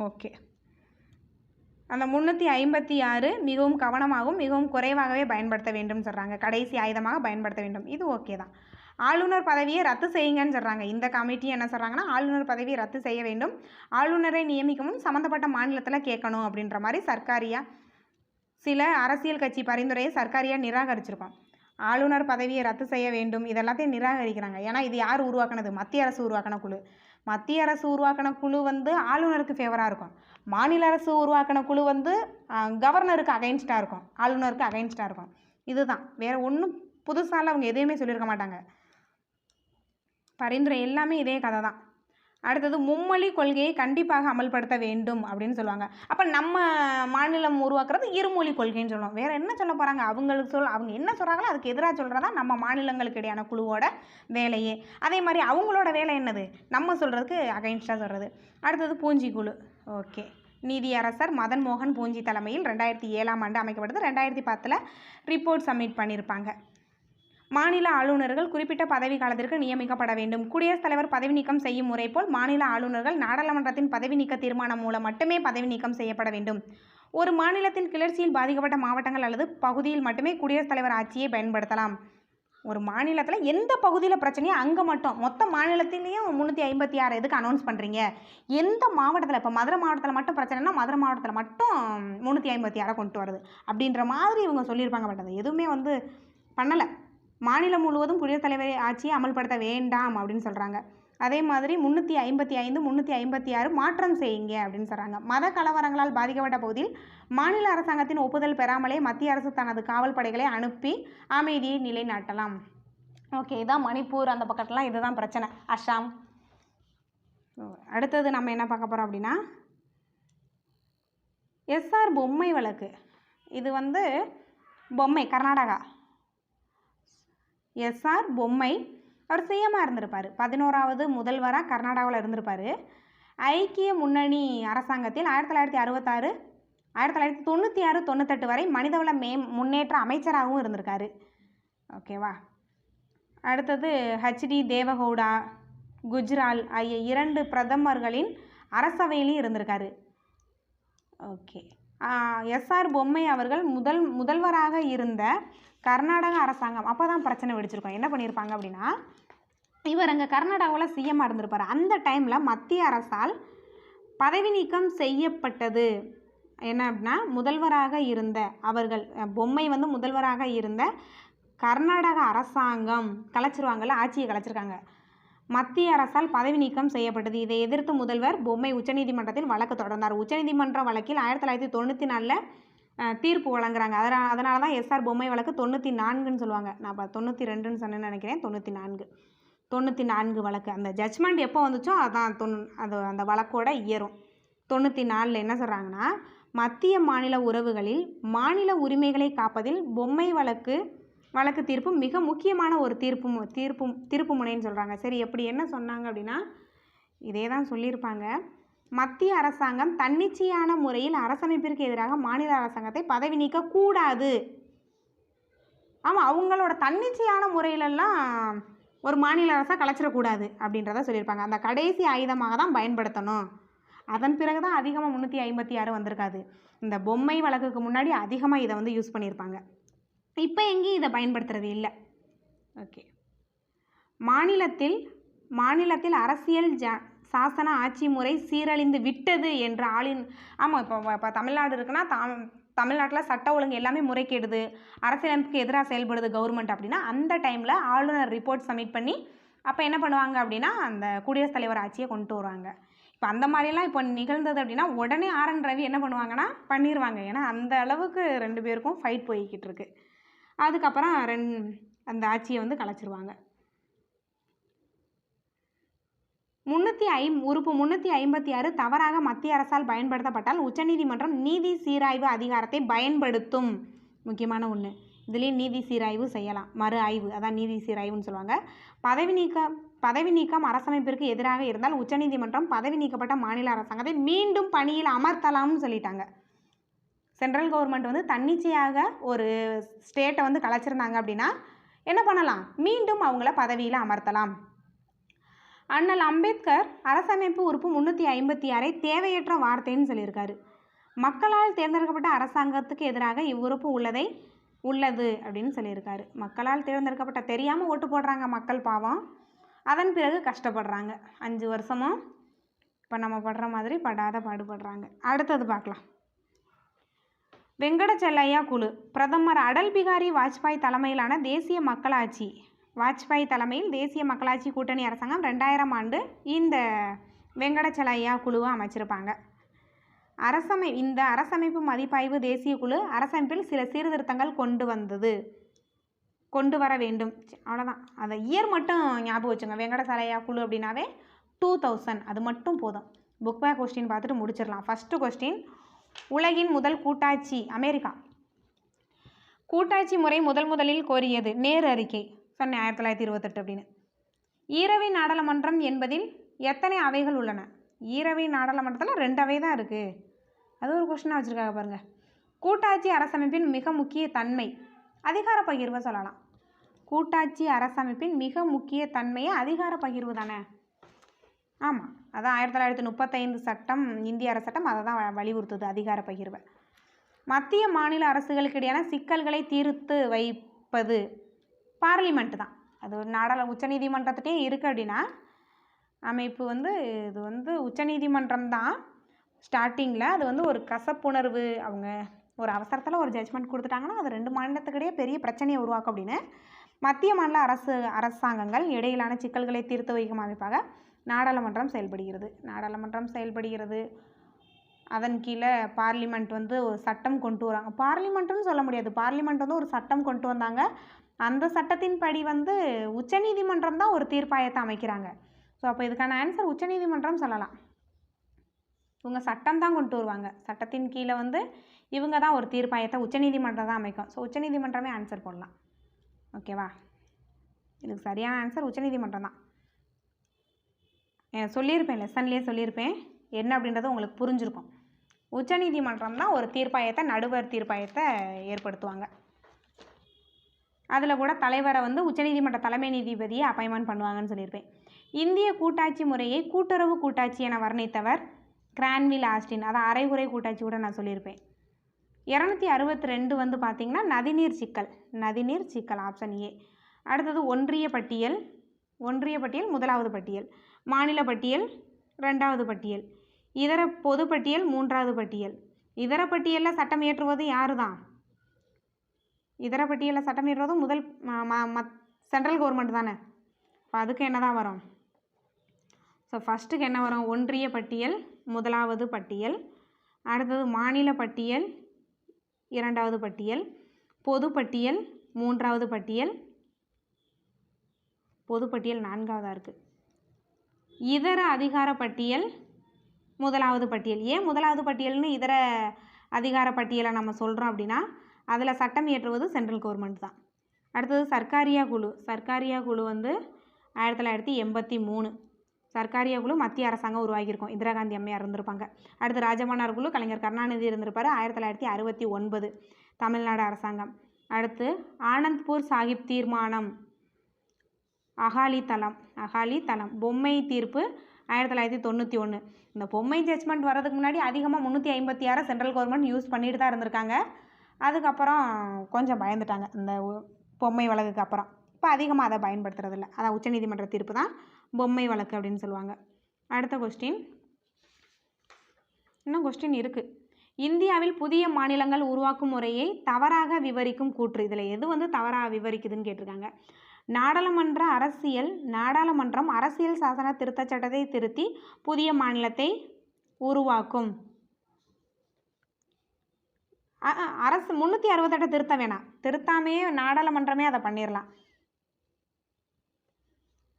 ஓகே. அந்த 356 மிகவும் கவனமாகவும் மிகவும் குறைவாகவே பயன்படுத்த வேண்டும் சொல்கிறாங்க. கடைசி ஆயுதமாக பயன்படுத்த வேண்டும். இது ஓகே தான். ஆளுநர் பதவியை ரத்து செய்யுங்கன்னு சொல்கிறாங்க. இந்த கமிட்டி என்ன சொல்கிறாங்கன்னா, ஆளுநர் பதவியை ரத்து செய்ய வேண்டும், ஆளுநரை நியமிக்கவும் சம்மந்தப்பட்ட மாநிலத்தில் கேட்கணும் அப்படின்ற மாதிரி சர்க்காரியா சில அரசியல் கட்சி பரிந்துரையை சர்க்காரியா நிராகரிச்சிருக்கோம். ஆளுநர் பதவியை ரத்து செய்ய வேண்டும் இதெல்லாத்தையும் நிராகரிக்கிறாங்க. ஏன்னா இது யார் உருவாக்கினது? மத்திய அரசு உருவாக்கின குழு. மத்திய அரசு உருவாக்கின குழு வந்து ஆளுநருக்கு ஃபேவராக இருக்கும். மாநில அரசு உருவாக்கின குழு வந்து கவர்னருக்கு அகைன்ஸ்டாக இருக்கும், ஆளுநருக்கு அகைன்ஸ்டாக இருக்கும். இதுதான், வேறு ஒன்றும் புதுசால அவங்க எதையுமே சொல்லியிருக்க மாட்டாங்க. பரிந்துரை எல்லாமே இதே கதை தான். அடுத்தது மும்மொழி கொள்கையை கண்டிப்பாக அமல்படுத்த வேண்டும் அப்படின்னு சொல்லுவாங்க. அப்போ நம்ம மாநிலம் உருவாக்குறது இருமொழி கொள்கைன்னு சொல்லுவோம். வேறு என்ன சொல்ல போகிறாங்க? அவங்க என்ன சொல்கிறாங்களோ அதுக்கு எதிராக சொல்கிறதா நம்ம மாநிலங்களுக்கு இடையான குழுவோட வேலையே. அதே மாதிரி அவங்களோட வேலை என்னது? நம்ம சொல்கிறதுக்கு அகைன்ஸ்டாக சொல்கிறது. அடுத்தது பூஞ்சி குழு. ஓகே. நீதியரசர் மதன் மோகன் பூஞ்சி தலைமையில் 2007ஆம் ஆண்டு அமைக்கப்பட்டது. 2010 ரிப்போர்ட் சப்மிட் பண்ணியிருப்பாங்க. மாநில ஆளுநர்கள் குறிப்பிட்ட பதவி காலத்திற்கு நியமிக்கப்பட வேண்டும். குடியரசுத் தலைவர் பதவி நீக்கம் செய்யும் முறை போல் மாநில ஆளுநர்கள் நாடாளுமன்றத்தின் பதவி நீக்க தீர்மானம் மூலம் மட்டுமே பதவி நீக்கம் செய்யப்பட வேண்டும். ஒரு மாநிலத்தில் கிளர்ச்சியில் பாதிக்கப்பட்ட மாவட்டங்கள் அல்லது பகுதியில் மட்டுமே குடியரசுத் தலைவர் ஆட்சியை பயன்படுத்தலாம். ஒரு மாநிலத்தில் எந்த பகுதியில் பிரச்சனையோ அங்கே மட்டும், மொத்த மாநிலத்திலையும் 356 எதுக்கு அனௌன்ஸ் பண்ணுறீங்க? எந்த மாவட்டத்தில், இப்போ மதுரை மாவட்டத்தில் மட்டும் பிரச்சனைனா மதுரை மாவட்டத்தில் மட்டும் 356 கொண்டு வருது அப்படின்ற மாதிரி இவங்க சொல்லியிருப்பாங்க. பட் அது எதுவுமே வந்து பண்ணலை. மாநிலம் முழுவதும் குடியரசுத் தலைவர் ஆட்சியை அமல்படுத்த வேண்டாம் அப்படின்னு சொல்கிறாங்க. அதே மாதிரி 355, 356 மாற்றம் செய்யுங்க அப்படின்னு சொல்கிறாங்க. மத கலவரங்களால் பாதிக்கப்பட்ட பகுதியில் மாநில அரசாங்கத்தின் ஒப்புதல் பெறாமலே மத்திய அரசு தனது காவல் படைகளை அனுப்பி அமைதியை நிலைநாட்டலாம். ஓகே, இதான் மணிப்பூர் அந்த பக்கத்துலாம் இதுதான் பிரச்சனை, அஸ்ஸாம். அடுத்தது நம்ம என்ன பார்க்க போகிறோம் அப்படின்னா, எஸ்ஆர் பொம்மை வழக்கு. இது வந்து பொம்மை கர்நாடகா. எஸ்ஆர் பொம்மை அவர் சிஎம்மாக இருந்திருப்பார். 11வது முதல்வராக கர்நாடகாவில் இருந்திருப்பார். ஐக்கிய முன்னணி அரசாங்கத்தில் 1966, 1996, 98 வரை மனிதவள முன்னேற்ற அமைச்சராகவும் இருந்திருக்காரு. ஓகேவா. அடுத்தது ஹெச்டி தேவகவுடா, குஜ்ரால் ஆகிய 2 பிரதமர்களின் அரசவையிலையும் இருந்திருக்காரு. ஓகே. எஸ்ஆர் பொம்மை அவர்கள் முதல்வராக இருந்த கர்நாடக அரசாங்கம் அப்போ தான் பிரச்சனை வெடிச்சிருக்கோம். என்ன பண்ணியிருப்பாங்க அப்படின்னா, இவர் அங்கே கர்நாடகாவில் சிஎம்மாக இருந்திருப்பார். அந்த டைமில் மத்திய அரசால் பதவி நீக்கம் செய்யப்பட்டது. என்ன அப்படின்னா, முதல்வராக இருந்த அவர்கள், பொம்மை வந்து முதல்வராக இருந்த கர்நாடக அரசாங்கம் கலைச்சிருவாங்கள்ல, ஆட்சியை கலைச்சிருக்காங்க. மத்திய அரசால் பதவி நீக்கம் செய்யப்பட்டது. இதை எதிர்த்து முதல்வர் பொம்மை உச்சநீதிமன்றத்தில் வழக்கு தொடர்ந்தார். உச்சநீதிமன்ற வழக்கில் 1994 தீர்ப்பு வழங்குறாங்க. அதனால தான் எஸ்ஆர் பொம்மை வழக்கு 94ன்னு சொல்லுவாங்க. நான் இப்போ 92ன்னு சொன்னேன்னு நினைக்கிறேன். 94 வழக்கு. அந்த ஜட்ஜ்மெண்ட் எப்போ வந்துச்சோ அதான் அந்த வழக்கோட இயரும். 94 என்ன சொல்கிறாங்கன்னா, மத்திய மாநில உறவுகளில் மாநில உரிமைகளை காப்பதில் பொம்மை வழக்கு தீர்ப்பு மிக முக்கியமான ஒரு தீர்ப்பு முனைன்னு சொல்கிறாங்க. சரி, எப்படி என்ன சொன்னாங்க அப்படின்னா, இதே தான் சொல்லியிருப்பாங்க. மத்திய அரசாங்கம் தன்னிச்சையான முறையில் அரசமைப்பிற்கு எதிராக மாநில அரசாங்கத்தை பதவி நீக்கக்கூடாது. ஆமாம், அவங்களோட தன்னிச்சையான முறையிலெல்லாம் ஒரு மாநில அரசாக கலைச்சிடக்கூடாது அப்படின்றத சொல்லியிருப்பாங்க. அந்த கடைசி ஆயுதமாக தான் பயன்படுத்தணும். அதன் பிறகு தான் அதிகமாக 356 வந்திருக்காது. இந்த பொம்மை வழக்குக்கு முன்னாடி அதிகமாக இதை வந்து யூஸ் பண்ணியிருப்பாங்க. இப்போ எங்கேயும் இதை பயன்படுத்துறது இல்லை. ஓகே. மாநிலத்தில் அரசியல் சாசன ஆட்சி முறை சீரழிந்து விட்டது என்ற ஆமாம், இப்போ தமிழ்நாடு இருக்குன்னா தமிழ்நாட்டில் சட்ட ஒழுங்கு எல்லாமே முறைகேடுது, அரசியலமைப்புக்கு எதிராக செயல்படுது கவர்மெண்ட் அப்படின்னா, அந்த டைமில் ஆளுநர் ரிப்போர்ட் சப்மிட் பண்ணி அப்போ என்ன பண்ணுவாங்க அப்படின்னா, அந்த குடியரசுத் தலைவர் ஆட்சியை கொண்டு வருவாங்க. இப்போ அந்த மாதிரிலாம் இப்போ நிகழ்ந்தது அப்படின்னா உடனே RN ரவி என்ன பண்ணுவாங்கன்னா பண்ணிடுவாங்க. ஏன்னா அந்த அளவுக்கு 2 பேருக்கும் ஃபைட் போய்கிட்டு இருக்கு. அதுக்கப்புறம் அந்த ஆட்சியை வந்து கலைச்சிருவாங்க. உறுப்பு 356 தவறாக மத்திய அரசால் பயன்படுத்தப்பட்டால் உச்சநீதிமன்றம் நீதி சீராய்வு அதிகாரத்தை பயன்படுத்தும். முக்கியமான ஒன்று, இதுலேயும் நீதி சீராய்வு செய்யலாம், மறு ஆய்வு, அதான் நீதி சீராய்வுன்னு சொல்லுவாங்க. பதவி நீக்கம் அரசமைப்பிற்கு எதிராக இருந்தால் உச்சநீதிமன்றம் பதவி நீக்கப்பட்ட மாநில அரசாங்கத்தை மீண்டும் பணியில் அமர்த்தலாம்னு சொல்லிட்டாங்க. சென்ட்ரல் கவர்மெண்ட் வந்து தன்னிச்சையாக ஒரு ஸ்டேட்டை வந்து கலைச்சிருந்தாங்க அப்படின்னா என்ன பண்ணலாம், மீண்டும் அவங்கள பதவியில் அமர்த்தலாம். அண்ணல் அம்பேத்கர் அரசமைப்பு உறுப்பு 356 தேவையற்ற வார்த்தைன்னு சொல்லியிருக்காரு. மக்களால் தேர்ந்தெடுக்கப்பட்ட அரசாங்கத்துக்கு எதிராக இவ்வுறுப்பு உள்ளது அப்படின்னு சொல்லியிருக்காரு. மக்களால் தேர்ந்தெடுக்கப்பட்ட, தெரியாமல் ஓட்டு போடுறாங்க மக்கள், பாவம், அதன் பிறகு கஷ்டப்படுறாங்க 5 வருஷமும். இப்போ நம்ம படுற மாதிரி படாத பாடுபடுறாங்க. அடுத்தது பார்க்கலாம். வெங்கடச்செல்லையா குழு. பிரதமர் அடல் பிகாரி வாஜ்பாய் தலைமையிலான தேசிய மக்களாட்சி கூட்டணி அரசாங்கம் 2000 ஆண்டு இந்த வெங்கடச்செல்லையா குழுவை அமைச்சிருப்பாங்க. இந்த அரசமைப்பு மதிப்பாய்வு தேசிய குழு அரசமைப்பில் சில சீர்திருத்தங்கள் கொண்டு வர வேண்டும். அவ்வளோதான், அந்த இயர் மட்டும் ஞாபகம் வச்சுங்க. வெங்கடச்செல்லையா குழு அப்படின்னாவே 2000, அது மட்டும் போதும். புக் பேக் கொஸ்டின் பார்த்துட்டு முடிச்சிடலாம். ஃபஸ்ட்டு கொஸ்டின், உலகின் முதல் கூட்டாட்சி அமெரிக்கா. கூட்டாட்சி முறை முதலில் கோரியது நேரு அறிக்கை, சொன்னேன் 1928 அப்படின்னு. ஈரவை நாடாளுமன்றம் என்பதில் எத்தனை அவைகள் உள்ளன? ஈரவை நாடாளுமன்றத்தில் 2 அவை தான் இருக்குது. அது ஒரு கொஸ்டினாக வச்சுருக்காங்க பாருங்கள். கூட்டாட்சி அரசமைப்பின் மிக முக்கிய தன்மை, அதிகார பகிர்வை சொல்லலாம். கூட்டாட்சி அரசமைப்பின் மிக முக்கிய தன்மையை அதிகார பகிர்வு தானே. ஆமாம், அதான் 1935 சட்டம், இந்திய அரசு சட்டம் அதை தான் வலியுறுத்துது, அதிகார பகிர்வை. மத்திய மாநில அரசுகளுக்கு இடையான சிக்கல்களை தீர்த்து வைப்பது பார்லிமெண்ட் தான். அது ஒரு உச்சநீதிமன்றத்திட்டே இருக்குது அப்படின்னா அமைப்பு வந்து இது வந்து உச்சநீதிமன்றம் தான் ஸ்டார்டிங்கில். அது வந்து ஒரு கசப்புணர்வு, அவங்க ஒரு அவசரத்தில் ஒரு ஜட்ஜ்மெண்ட் கொடுத்துட்டாங்கன்னா அது 2 மாநிலத்துக்கிடையே பெரிய பிரச்சனையை உருவாக்கும் அப்படின்னு மத்திய மாநில அரசாங்கங்கள் இடையிலான சிக்கல்களை தீர்த்து வைக்கும் அமைப்பாக நாடாளுமன்றம் செயல்படுகிறது. அதன் கீழே பார்லிமெண்ட் வந்து ஒரு சட்டம் கொண்டு வராங்க. பார்லிமெண்ட்டுன்னு சொல்ல முடியாது, பார்லிமெண்ட் வந்து ஒரு சட்டம் கொண்டு வந்தாங்க. அந்த சட்டத்தின் படி வந்து உச்சநீதிமன்றம் தான் ஒரு தீர்ப்பாயத்தை அமைக்கிறாங்க. ஸோ அப்போ இதுக்கான ஆன்சர் உச்சநீதிமன்றம் சொல்லலாம். இவங்க சட்டம் தான் கொண்டு வருவாங்க, சட்டத்தின் கீழே வந்து இவங்க தான் ஒரு தீர்ப்பாயத்தை உச்சநீதிமன்றம் தான் அமைக்கும். ஸோ உச்சநீதிமன்றமே ஆன்சர் போடலாம். ஓகேவா? இதுக்கு சரியான ஆன்சர் உச்சநீதிமன்றம் தான். சொல்லியிருப்பேன், லெசன்லேயே சொல்லியிருப்பேன், என்ன அப்படின்றது உங்களுக்கு புரிஞ்சிருக்கும். உச்சநீதிமன்றம் தான் ஒரு தீர்ப்பாயத்தை, நடுவர் தீர்ப்பாயத்தை ஏற்படுத்துவாங்க. அதில் கூட தலைவரை வந்து உச்சநீதிமன்ற தலைமை நீதிபதியை அப்பாயின்மெண்ட் பண்ணுவாங்கன்னு சொல்லியிருப்பேன். இந்திய கூட்டாட்சி முறையை கூட்டுறவு கூட்டாட்சி என வர்ணித்தவர் கிரான்வில் ஆஸ்டின். அதான் அரைகுறை கூட்டாட்சி கூட நான் சொல்லியிருப்பேன். 262 வந்து பார்த்திங்கன்னா நதிநீர் சிக்கல், ஆப்ஷன் ஏ. அடுத்தது ஒன்றிய பட்டியல் முதலாவது பட்டியல், மாநில பட்டியல் 2வது பட்டியல், இதர பொது பட்டியல் 3வது பட்டியல். இதர பட்டியலில் சட்டம் இயற்றுவது யாரு தான்? இதர பட்டியலில் சட்டம் இயற்றுவதும் சென்ட்ரல் கவர்மெண்ட் தானே. இப்போ அதுக்கு என்ன தான் வரும்? ஸோ ஃபஸ்ட்டுக்கு என்ன வரும்? ஒன்றிய பட்டியல் முதலாவது பட்டியல், அடுத்தது மாநில பட்டியல் 2வது பட்டியல், பொது பட்டியல் 3வது பட்டியல், பொது பட்டியல் 4வதாக இருக்குது, இதர அதிகார பட்டியல் 1வது பட்டியல். ஏன் 1வது பட்டியல்னு இதர அதிகார பட்டியலை நம்ம சொல்கிறோம் அப்படின்னா அதில் சட்டம் இயற்றுவது சென்ட்ரல் கவர்மெண்ட் தான். அடுத்தது சர்க்காரியா குழு வந்து 1983. சர்க்காரியா குழு மத்திய அரசாங்கம் உருவாகியிருக்கும், இந்திரா காந்தி அம்மையார் இருந்திருப்பாங்க. அடுத்து ராஜமன்னார் குழு கலைஞர் கருணாநிதி இருந்திருப்பார், 1969 தமிழ்நாடு அரசாங்கம். அடுத்து ஆனந்த்பூர் சாஹிப் தீர்மானம், அகாலி தளம் பொம்மை தீர்ப்பு 1991. இந்த பொம்மை ஜட்ஜ்மெண்ட் வர்றதுக்கு முன்னாடி அதிகமாக 356 சென்ட்ரல் கவர்மெண்ட் யூஸ் பண்ணிட்டு தான் இருந்திருக்காங்க. அதுக்கப்புறம் கொஞ்சம் பயந்துட்டாங்க இந்த பொம்மை வழக்குக்கு அப்புறம். இப்போ அதிகமாக அதை பயன்படுத்துறதில்ல. அதான் உச்சநீதிமன்ற தீர்ப்பு தான் பொம்மை வழக்கு அப்படின்னு சொல்லுவாங்க. அடுத்த கொஸ்டின், இன்னும் கொஸ்டின் இருக்குது. இந்தியாவில் புதிய மாநிலங்கள் உருவாக்கும் முறையை தவறாக விவரிக்கும் கூற்று. இதில் எது வந்து தவறாக விவரிக்குதுன்னு கேட்டிருக்காங்க. நாடாளுமன்றம் அரசியல் சாசன திருத்தச் சட்டத்தை திருத்தி புதிய மாநிலத்தை உருவாக்கும். அரசு 368 திருத்த வேணாம், திருத்தாமையே நாடாளுமன்றமே அதை பண்ணிடலாம்.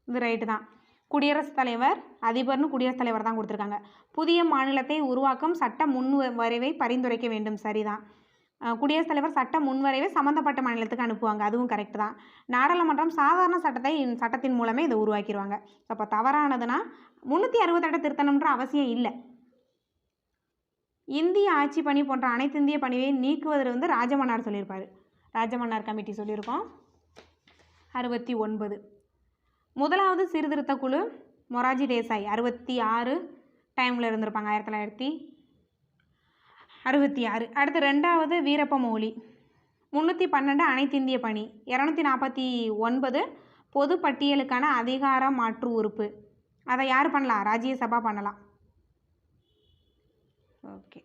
இது ரைட்டு தான். குடியரசுத் தலைவர், அதிபர்னு குடியரசுத் தலைவர் தான் கொடுத்துருக்காங்க. புதிய மாநிலத்தை உருவாக்கும் சட்ட முன்வரைவை பரிந்துரைக்க வேண்டும். சரிதான். குடியரசுத் தலைவர் சட்ட முன்வரைவை சம்மந்தப்பட்ட மாநிலத்துக்கு அனுப்புவாங்க. அதுவும் கரெக்ட் தான். நாடாளுமன்றம் சாதாரண சட்டத்தின் மூலமே இதை உருவாக்கிடுவாங்க. அப்போ தவறானதுன்னா 368 திருத்தணுன்ற அவசியம் இல்லை. இந்திய ஆட்சி பணி போன்ற அனைத்து இந்திய பணியை நீக்குவதில் ராஜமன்னார் சொல்லியிருப்பார். ராஜமன்னார் கமிட்டி சொல்லியிருக்கோம். 69. முதலாவது சீர்திருத்த குழு மொராஜி தேசாய் 66 டைமில் இருந்திருப்பாங்க. 1966. அடுத்து 2வது வீரப்ப மொய்லி 312 அனைத்து இந்திய பணி. 249 பொது பட்டியலுக்கான அதிகார மாற்று உறுப்பு. அதை யார் பண்ணலாம்? ராஜ்யசபா பண்ணலாம். ஓகே.